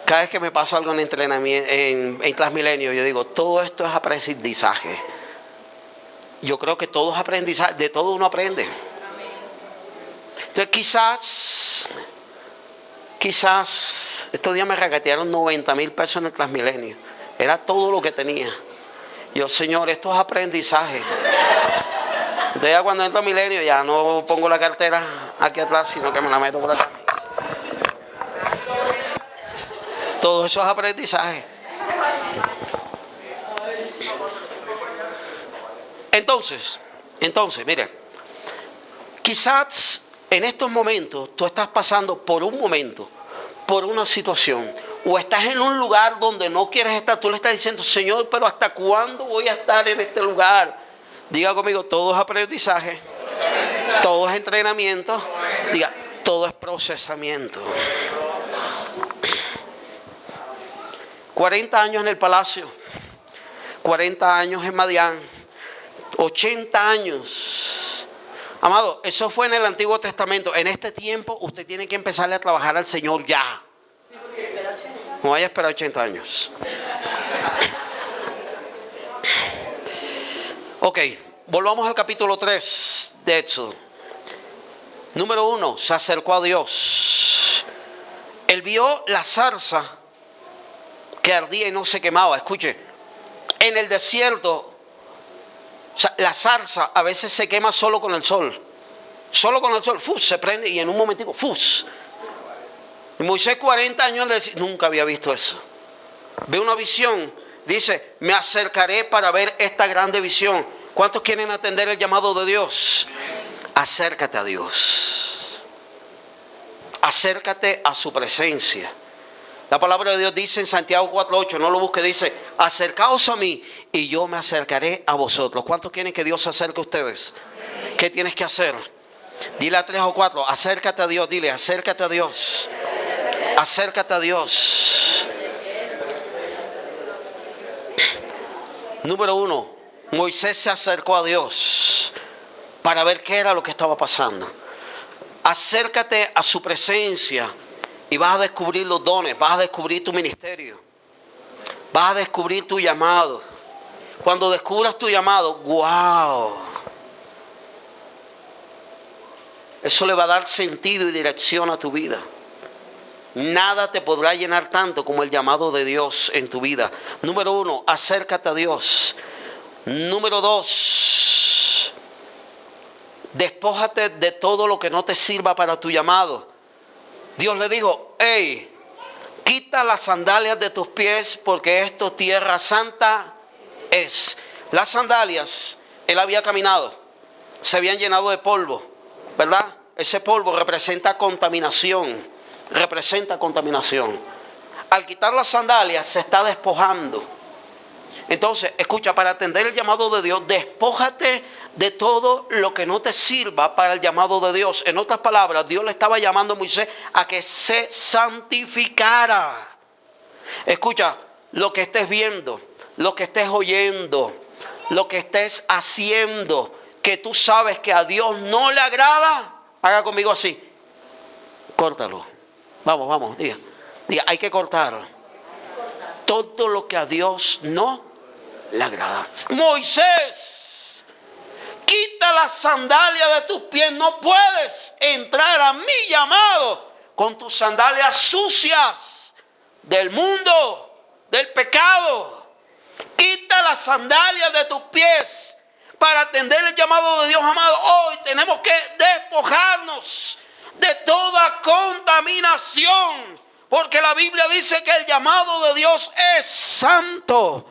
cada vez que me pasa algo en entrenamiento, en Transmilenio, yo digo, todo esto es aprendizaje. Yo creo que todo es aprendizaje, de todo uno aprende. Entonces quizás, estos días me regatearon 90,000 pesos en el Transmilenio. Era todo lo que tenía. Yo, Señor, esto es aprendizaje. Entonces ya cuando entro a Milenio ya no pongo la cartera aquí atrás, sino que me la meto por acá. Todo eso es aprendizaje. Entonces, mire, quizás en estos momentos tú estás pasando por un momento, por una situación, o estás en un lugar donde no quieres estar. Tú le estás diciendo, Señor, pero ¿hasta cuándo voy a estar en este lugar? Diga conmigo, todo es aprendizaje, todo es entrenamiento, diga, todo es procesamiento. 40 años en el palacio, 40 años en Madián, 80 años. Amado, eso fue en el Antiguo Testamento. En este tiempo usted tiene que empezarle a trabajar al Señor ya. No vaya a esperar 80 años. Ok, volvamos al capítulo 3 de Éxodo. Número 1, se acercó a Dios. Él vio la zarza que ardía y no se quemaba. Escuche, en el desierto, o sea, la zarza a veces se quema solo con el sol. Solo con el sol, se prende y en un momentico, Y Moisés 40 años nunca había visto eso. Ve una visión, dice, me acercaré para ver esta grande visión. ¿Cuántos quieren atender el llamado de Dios? Acércate a Dios. Acércate a su presencia. La palabra de Dios dice en Santiago 4:8, no lo busque, dice, acercaos a mí y yo me acercaré a vosotros. ¿Cuántos quieren que Dios se acerque a ustedes? ¿Qué tienes que hacer? Dile a 3 o 4, acércate a Dios, dile, acércate a Dios. Acércate a Dios. Número 1, Moisés se acercó a Dios para ver qué era lo que estaba pasando. Acércate a su presencia y vas a descubrir los dones, vas a descubrir tu ministerio, vas a descubrir tu llamado. Cuando descubras tu llamado, wow, eso le va a dar sentido y dirección a tu vida. Nada te podrá llenar tanto como el llamado de Dios en tu vida. Número 1, acércate a Dios. Número 2, despójate de todo lo que no te sirva para tu llamado. Dios le dijo, hey, quita las sandalias de tus pies porque esto tierra santa es. Las sandalias, él había caminado, se habían llenado de polvo, ¿verdad? Ese polvo representa contaminación. Al quitar las sandalias se está despojando. Entonces, escucha, para atender el llamado de Dios, despójate de todo lo que no te sirva para el llamado de Dios. En otras palabras, Dios le estaba llamando a Moisés a que se santificara. Escucha, lo que estés viendo, lo que estés oyendo, lo que estés haciendo, que tú sabes que a Dios no le agrada, haga conmigo así, córtalo. Vamos, diga, hay que cortar todo lo que a Dios no le agrada. Moisés, quita las sandalias de tus pies. No puedes entrar a mi llamado con tus sandalias sucias del mundo, del pecado. Quita las sandalias de tus pies para atender el llamado de Dios, amado. Hoy tenemos que despojarnos de toda contaminación, porque la Biblia dice que el llamado de Dios es santo.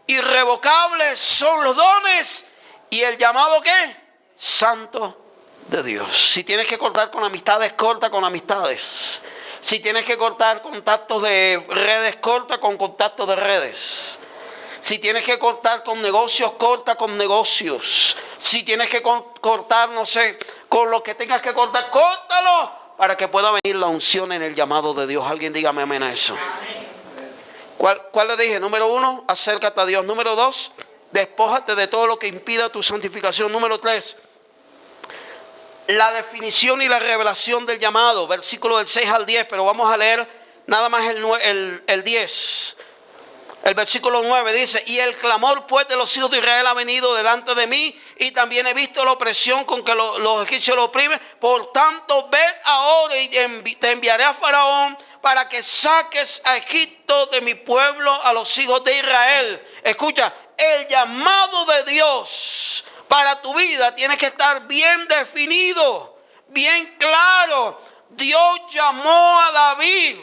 Irrevocables son los dones y el llamado ¿qué? Santo de Dios. Si tienes que cortar con amistades, corta con amistades. Si tienes que cortar contactos de redes, corta con contactos de redes. Si tienes que cortar con negocios, corta con negocios. Si tienes que cortar, no sé, con lo que tengas que cortar, córtalo para que pueda venir la unción en el llamado de Dios. Alguien dígame amén a eso. ¿Cuál le dije? Número 1, acércate a Dios. Número 2, despójate de todo lo que impida tu santificación. Número 3, la definición y la revelación del llamado. Versículo del 6 al 10, pero vamos a leer nada más el 10. El versículo 9 dice: y el clamor pues de los hijos de Israel ha venido delante de mí, y también he visto la opresión con que los egipcios lo oprimen. Por tanto, ved ahora y te enviaré a Faraón para que saques a Egipto de mi pueblo, a los hijos de Israel. Escucha, el llamado de Dios para tu vida tiene que estar bien definido, bien claro. Dios llamó a David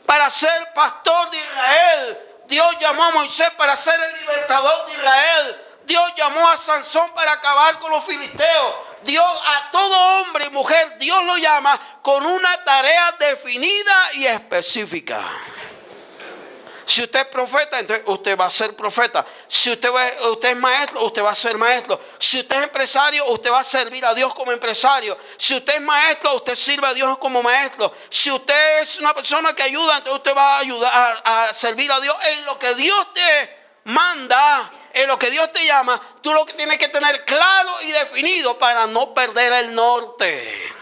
para ser pastor de Israel. Dios llamó a Moisés para ser el libertador de Israel. Dios llamó a Sansón para acabar con los filisteos. Dios, a todo hombre y mujer, Dios lo llama con una tarea definida y específica. Si usted es profeta, entonces usted va a ser profeta. Si usted es maestro, usted va a ser maestro. Si usted es empresario, usted va a servir a Dios como empresario. Si usted es maestro, usted sirve a Dios como maestro. Si usted es una persona que ayuda, entonces usted va a ayudar a servir a Dios en lo que Dios te manda, en lo que Dios te llama. Tú lo que tienes que tener claro y definido para no perder el norte.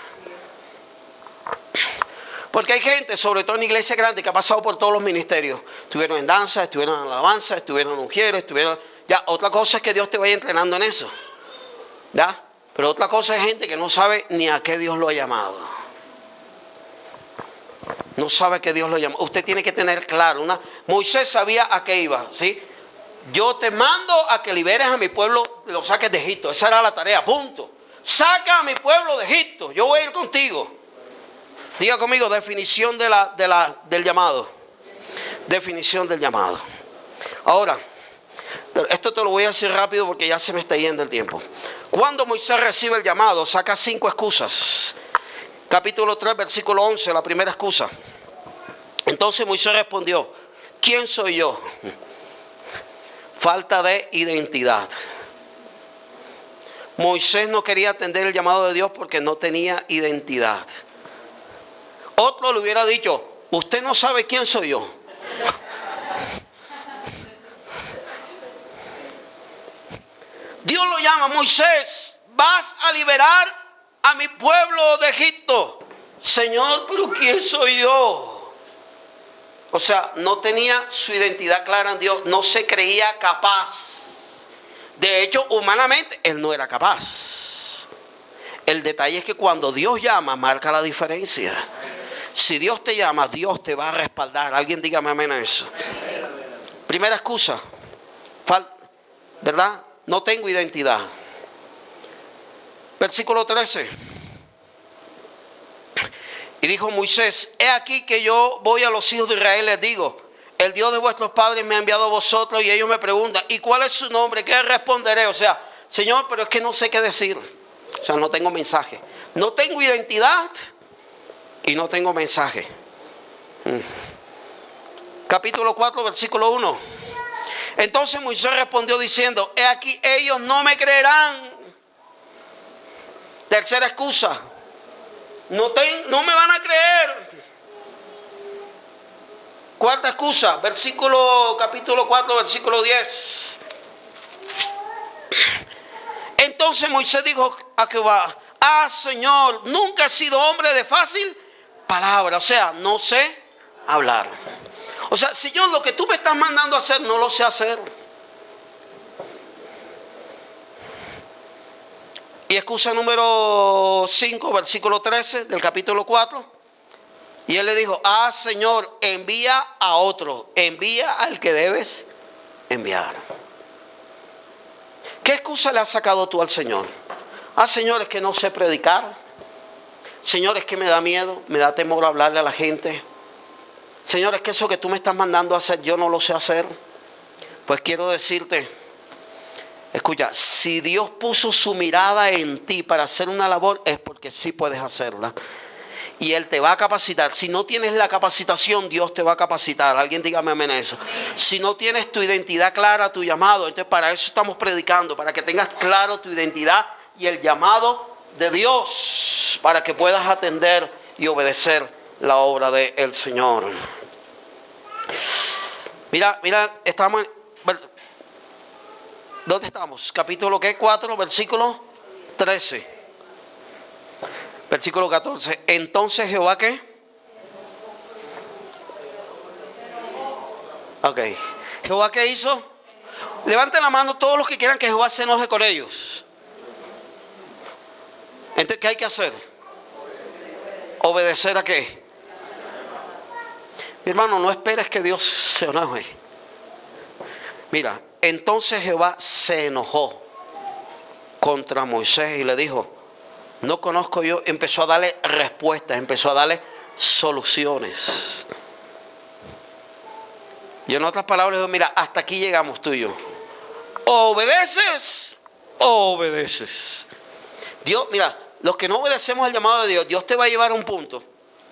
Porque hay gente, sobre todo en iglesia grande, que ha pasado por todos los ministerios. Estuvieron en danza, estuvieron en alabanza, estuvieron en ungieres, estuvieron... Ya, otra cosa es que Dios te vaya entrenando en eso. ¿Ya? Pero otra cosa es gente que no sabe ni a qué Dios lo ha llamado. No sabe que Dios lo llamó. Usted tiene que tener claro. Moisés sabía a qué iba, ¿sí? Yo te mando a que liberes a mi pueblo, lo saques de Egipto. Esa era la tarea, punto. Saca a mi pueblo de Egipto. Yo voy a ir contigo. Diga conmigo, definición del llamado. Definición del llamado. Ahora, esto te lo voy a decir rápido porque ya se me está yendo el tiempo. Cuando Moisés recibe el llamado, saca 5 excusas. Capítulo 3, versículo 11, la primera excusa. Entonces Moisés respondió: ¿quién soy yo? Falta de identidad. Moisés no quería atender el llamado de Dios porque no tenía identidad. Otro le hubiera dicho: usted no sabe quién soy yo. Dios lo llama: Moisés, vas a liberar a mi pueblo de Egipto. Señor, pero ¿quién soy yo? O sea, no tenía su identidad clara en Dios, no se creía capaz. De hecho, humanamente, él no era capaz. El detalle es que cuando Dios llama, marca la diferencia. Si Dios te llama, Dios te va a respaldar. Alguien dígame amén a eso. Primera excusa, ¿verdad? No tengo identidad. Versículo 13. Y dijo Moisés: he aquí que yo voy a los hijos de Israel, les digo: el Dios de vuestros padres me ha enviado a vosotros. Y ellos me preguntan: ¿y cuál es su nombre? ¿Qué responderé? O sea, Señor, pero es que no sé qué decir. O sea, no tengo mensaje. No tengo identidad y no tengo mensaje. Capítulo 4, versículo 1. Entonces Moisés respondió diciendo: he aquí, ellos no me creerán. Tercera excusa: no me van a creer. Cuarta excusa, capítulo 4, versículo 10. Entonces Moisés dijo a Jehová: Señor, nunca he sido hombre de fácil palabra. O sea, no sé hablar. O sea, Señor, lo que tú me estás mandando a hacer, no lo sé hacer. Y excusa número 5, versículo 13 del capítulo 4. Y él le dijo: Señor, envía a otro. Envía al que debes enviar. ¿Qué excusa le has sacado tú al Señor? Señor, es que no sé predicar. Señor, es que me da miedo, me da temor hablarle a la gente. Señor, es que eso que tú me estás mandando a hacer, yo no lo sé hacer. Pues quiero decirte, escucha, si Dios puso su mirada en ti para hacer una labor, es porque sí puedes hacerla. Y Él te va a capacitar. Si no tienes la capacitación, Dios te va a capacitar. Alguien dígame amén a eso. Si no tienes tu identidad clara, tu llamado, entonces para eso estamos predicando, para que tengas claro tu identidad y el llamado de Dios, para que puedas atender y obedecer la obra del Señor. Mira, estamos... ¿Dónde estamos? Capítulo 4, versículo 13. Versículo 14. Entonces Jehová, ¿qué? Ok. ¿Jehová qué hizo? Levanten la mano todos los que quieran que Jehová se enoje con ellos. Entonces, ¿qué hay que hacer? ¿Obedecer a qué? Mi hermano, no esperes que Dios se enoje. Mira, entonces Jehová se enojó contra Moisés y le dijo: no conozco yo. Empezó a darle respuestas, empezó a darle soluciones. Y en otras palabras dijo: mira, hasta aquí llegamos tú y yo. O obedeces o obedeces. Dios, mira, los que no obedecemos al llamado de Dios, Dios te va a llevar a un punto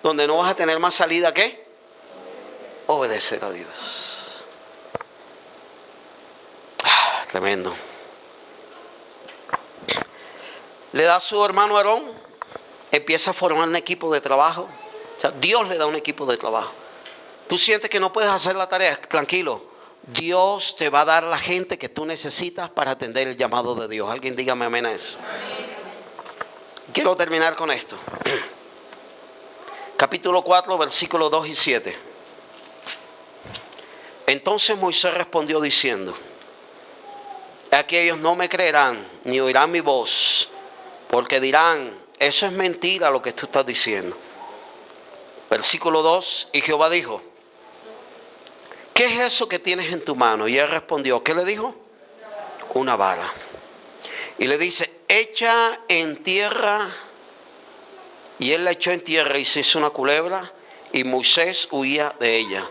donde no vas a tener más salida que obedecer a Dios. Tremendo. Le da a su hermano Aarón, empieza a formar un equipo de trabajo. O sea, Dios le da un equipo de trabajo. Tú sientes que no puedes hacer la tarea, tranquilo. Dios te va a dar la gente que tú necesitas para atender el llamado de Dios. Alguien dígame amén a eso. Quiero terminar con esto. Capítulo 4, versículos 2 y 7. Entonces Moisés respondió diciendo: aquí ellos no me creerán ni oirán mi voz, porque dirán: eso es mentira lo que tú estás diciendo. Versículo 2. Y Jehová dijo: ¿qué es eso que tienes en tu mano? Y él respondió, ¿qué le dijo? Una vara. Y le dice: echa en tierra. Y él la echó en tierra y se hizo una culebra, y Moisés huía de ella.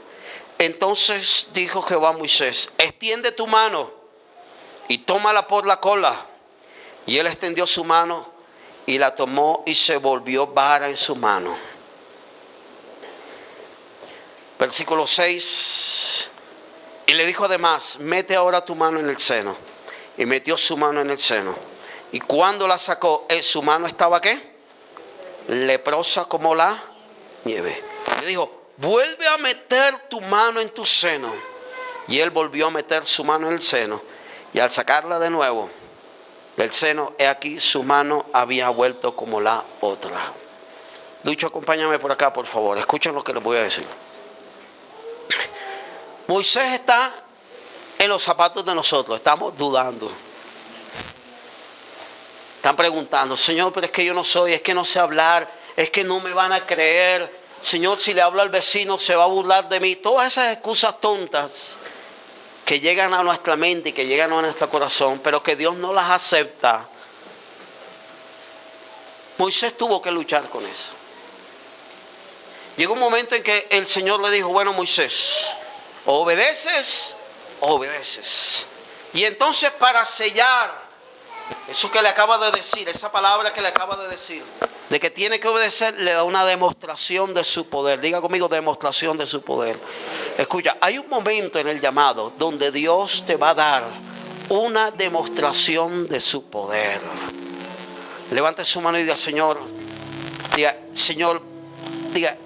Entonces dijo Jehová a Moisés: extiende tu mano y tómala por la cola. Y él extendió su mano y la tomó, y se volvió vara en su mano. Versículo 6. Y le dijo además: mete ahora tu mano en el seno. Y metió su mano en el seno. Y cuando la sacó, su mano estaba ¿qué? Leprosa como la nieve. Le dijo: vuelve a meter tu mano en tu seno. Y él volvió a meter su mano en el seno. Y al sacarla de nuevo del seno, he aquí su mano había vuelto como la otra. Lucho, acompáñame por acá, por favor. Escuchen lo que les voy a decir. Moisés está en los zapatos de nosotros. Estamos dudando. Están preguntando: Señor, pero es que yo no soy, es que no sé hablar, es que no me van a creer. Señor, si le hablo al vecino se va a burlar de mí. Todas esas excusas tontas que llegan a nuestra mente y que llegan a nuestro corazón, pero que Dios no las acepta. Moisés tuvo que luchar con eso. Llegó un momento en que el Señor le dijo: bueno, Moisés, o obedeces o obedeces. Y entonces, para sellar eso que le acaba de decir, esa palabra que le acaba de decir, de que tiene que obedecer, le da una demostración de su poder. Diga conmigo: demostración de su poder. Escucha, hay un momento en el llamado donde Dios te va a dar una demostración de su poder. Levante su mano y diga: Señor, diga,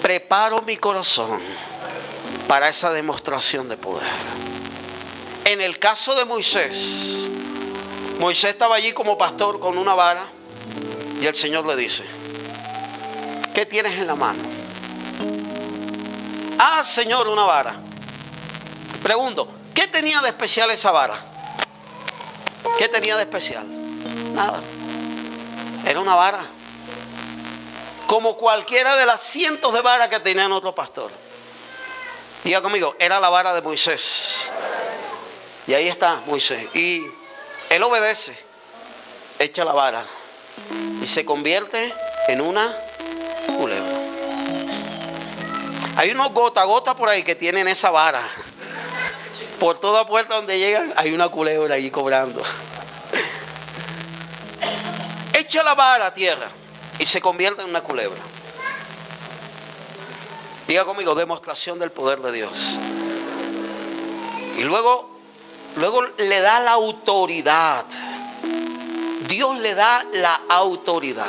preparo mi corazón para esa demostración de poder. En el caso de Moisés, Moisés estaba allí como pastor con una vara, y el Señor le dice: ¿qué tienes en la mano? Ah, Señor, una vara. Pregunto: ¿qué tenía de especial esa vara? ¿Qué tenía de especial? Nada. Era una vara, como cualquiera de las cientos de varas que tenían otro pastor. Diga conmigo: era la vara de Moisés. Y ahí está Moisés. Y él obedece, echa la vara y se convierte en una culebra. Hay unos gota a gota por ahí que tienen esa vara. Por toda puerta donde llegan hay una culebra ahí cobrando. Echa la vara a tierra y se convierte en una culebra. Diga conmigo: demostración del poder de Dios. Y luego le da la autoridad. Dios le da la autoridad.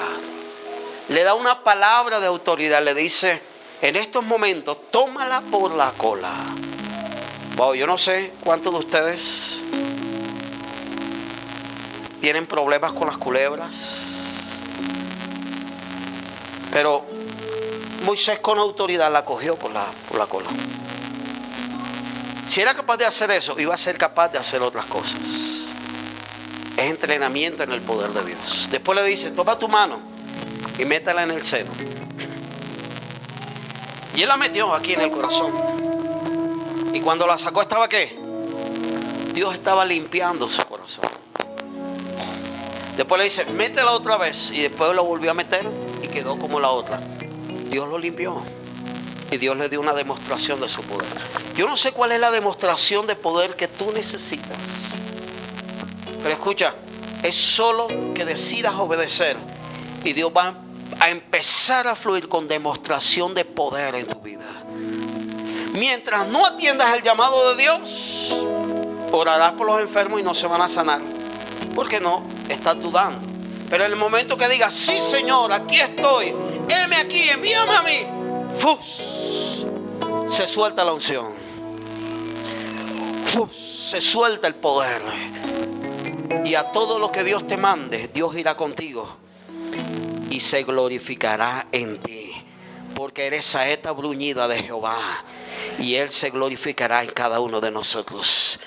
Le da una palabra de autoridad. Le dice: en estos momentos, tómala por la cola. Wow, yo no sé cuántos de ustedes tienen problemas con las culebras. Pero Moisés con autoridad la cogió por la cola. Si era capaz de hacer eso, iba a ser capaz de hacer otras cosas. Es entrenamiento en el poder de Dios. Después le dice, toma tu mano y métela en el seno. Y él la metió aquí en el corazón. Y cuando la sacó, ¿estaba qué? Dios estaba limpiando su corazón. Después le dice, métela otra vez. Y después lo volvió a meter y quedó como la otra. Dios lo limpió. Y Dios le dio una demostración de su poder. Yo no sé cuál es la demostración de poder que tú necesitas. Pero escucha, es solo que decidas obedecer. Y Dios va a empezar a fluir con demostración de poder en tu vida. Mientras no atiendas el llamado de Dios, orarás por los enfermos y no se van a sanar. Porque no, estás dudando. Pero en el momento que digas, sí Señor, aquí estoy, heme aquí, envíame a mí, ¡fus! Se suelta la unción. ¡Fus! Se suelta el poder. Y a todo lo que Dios te mande, Dios irá contigo y se glorificará en ti, porque eres saeta bruñida de Jehová y Él se glorificará en cada uno de nosotros.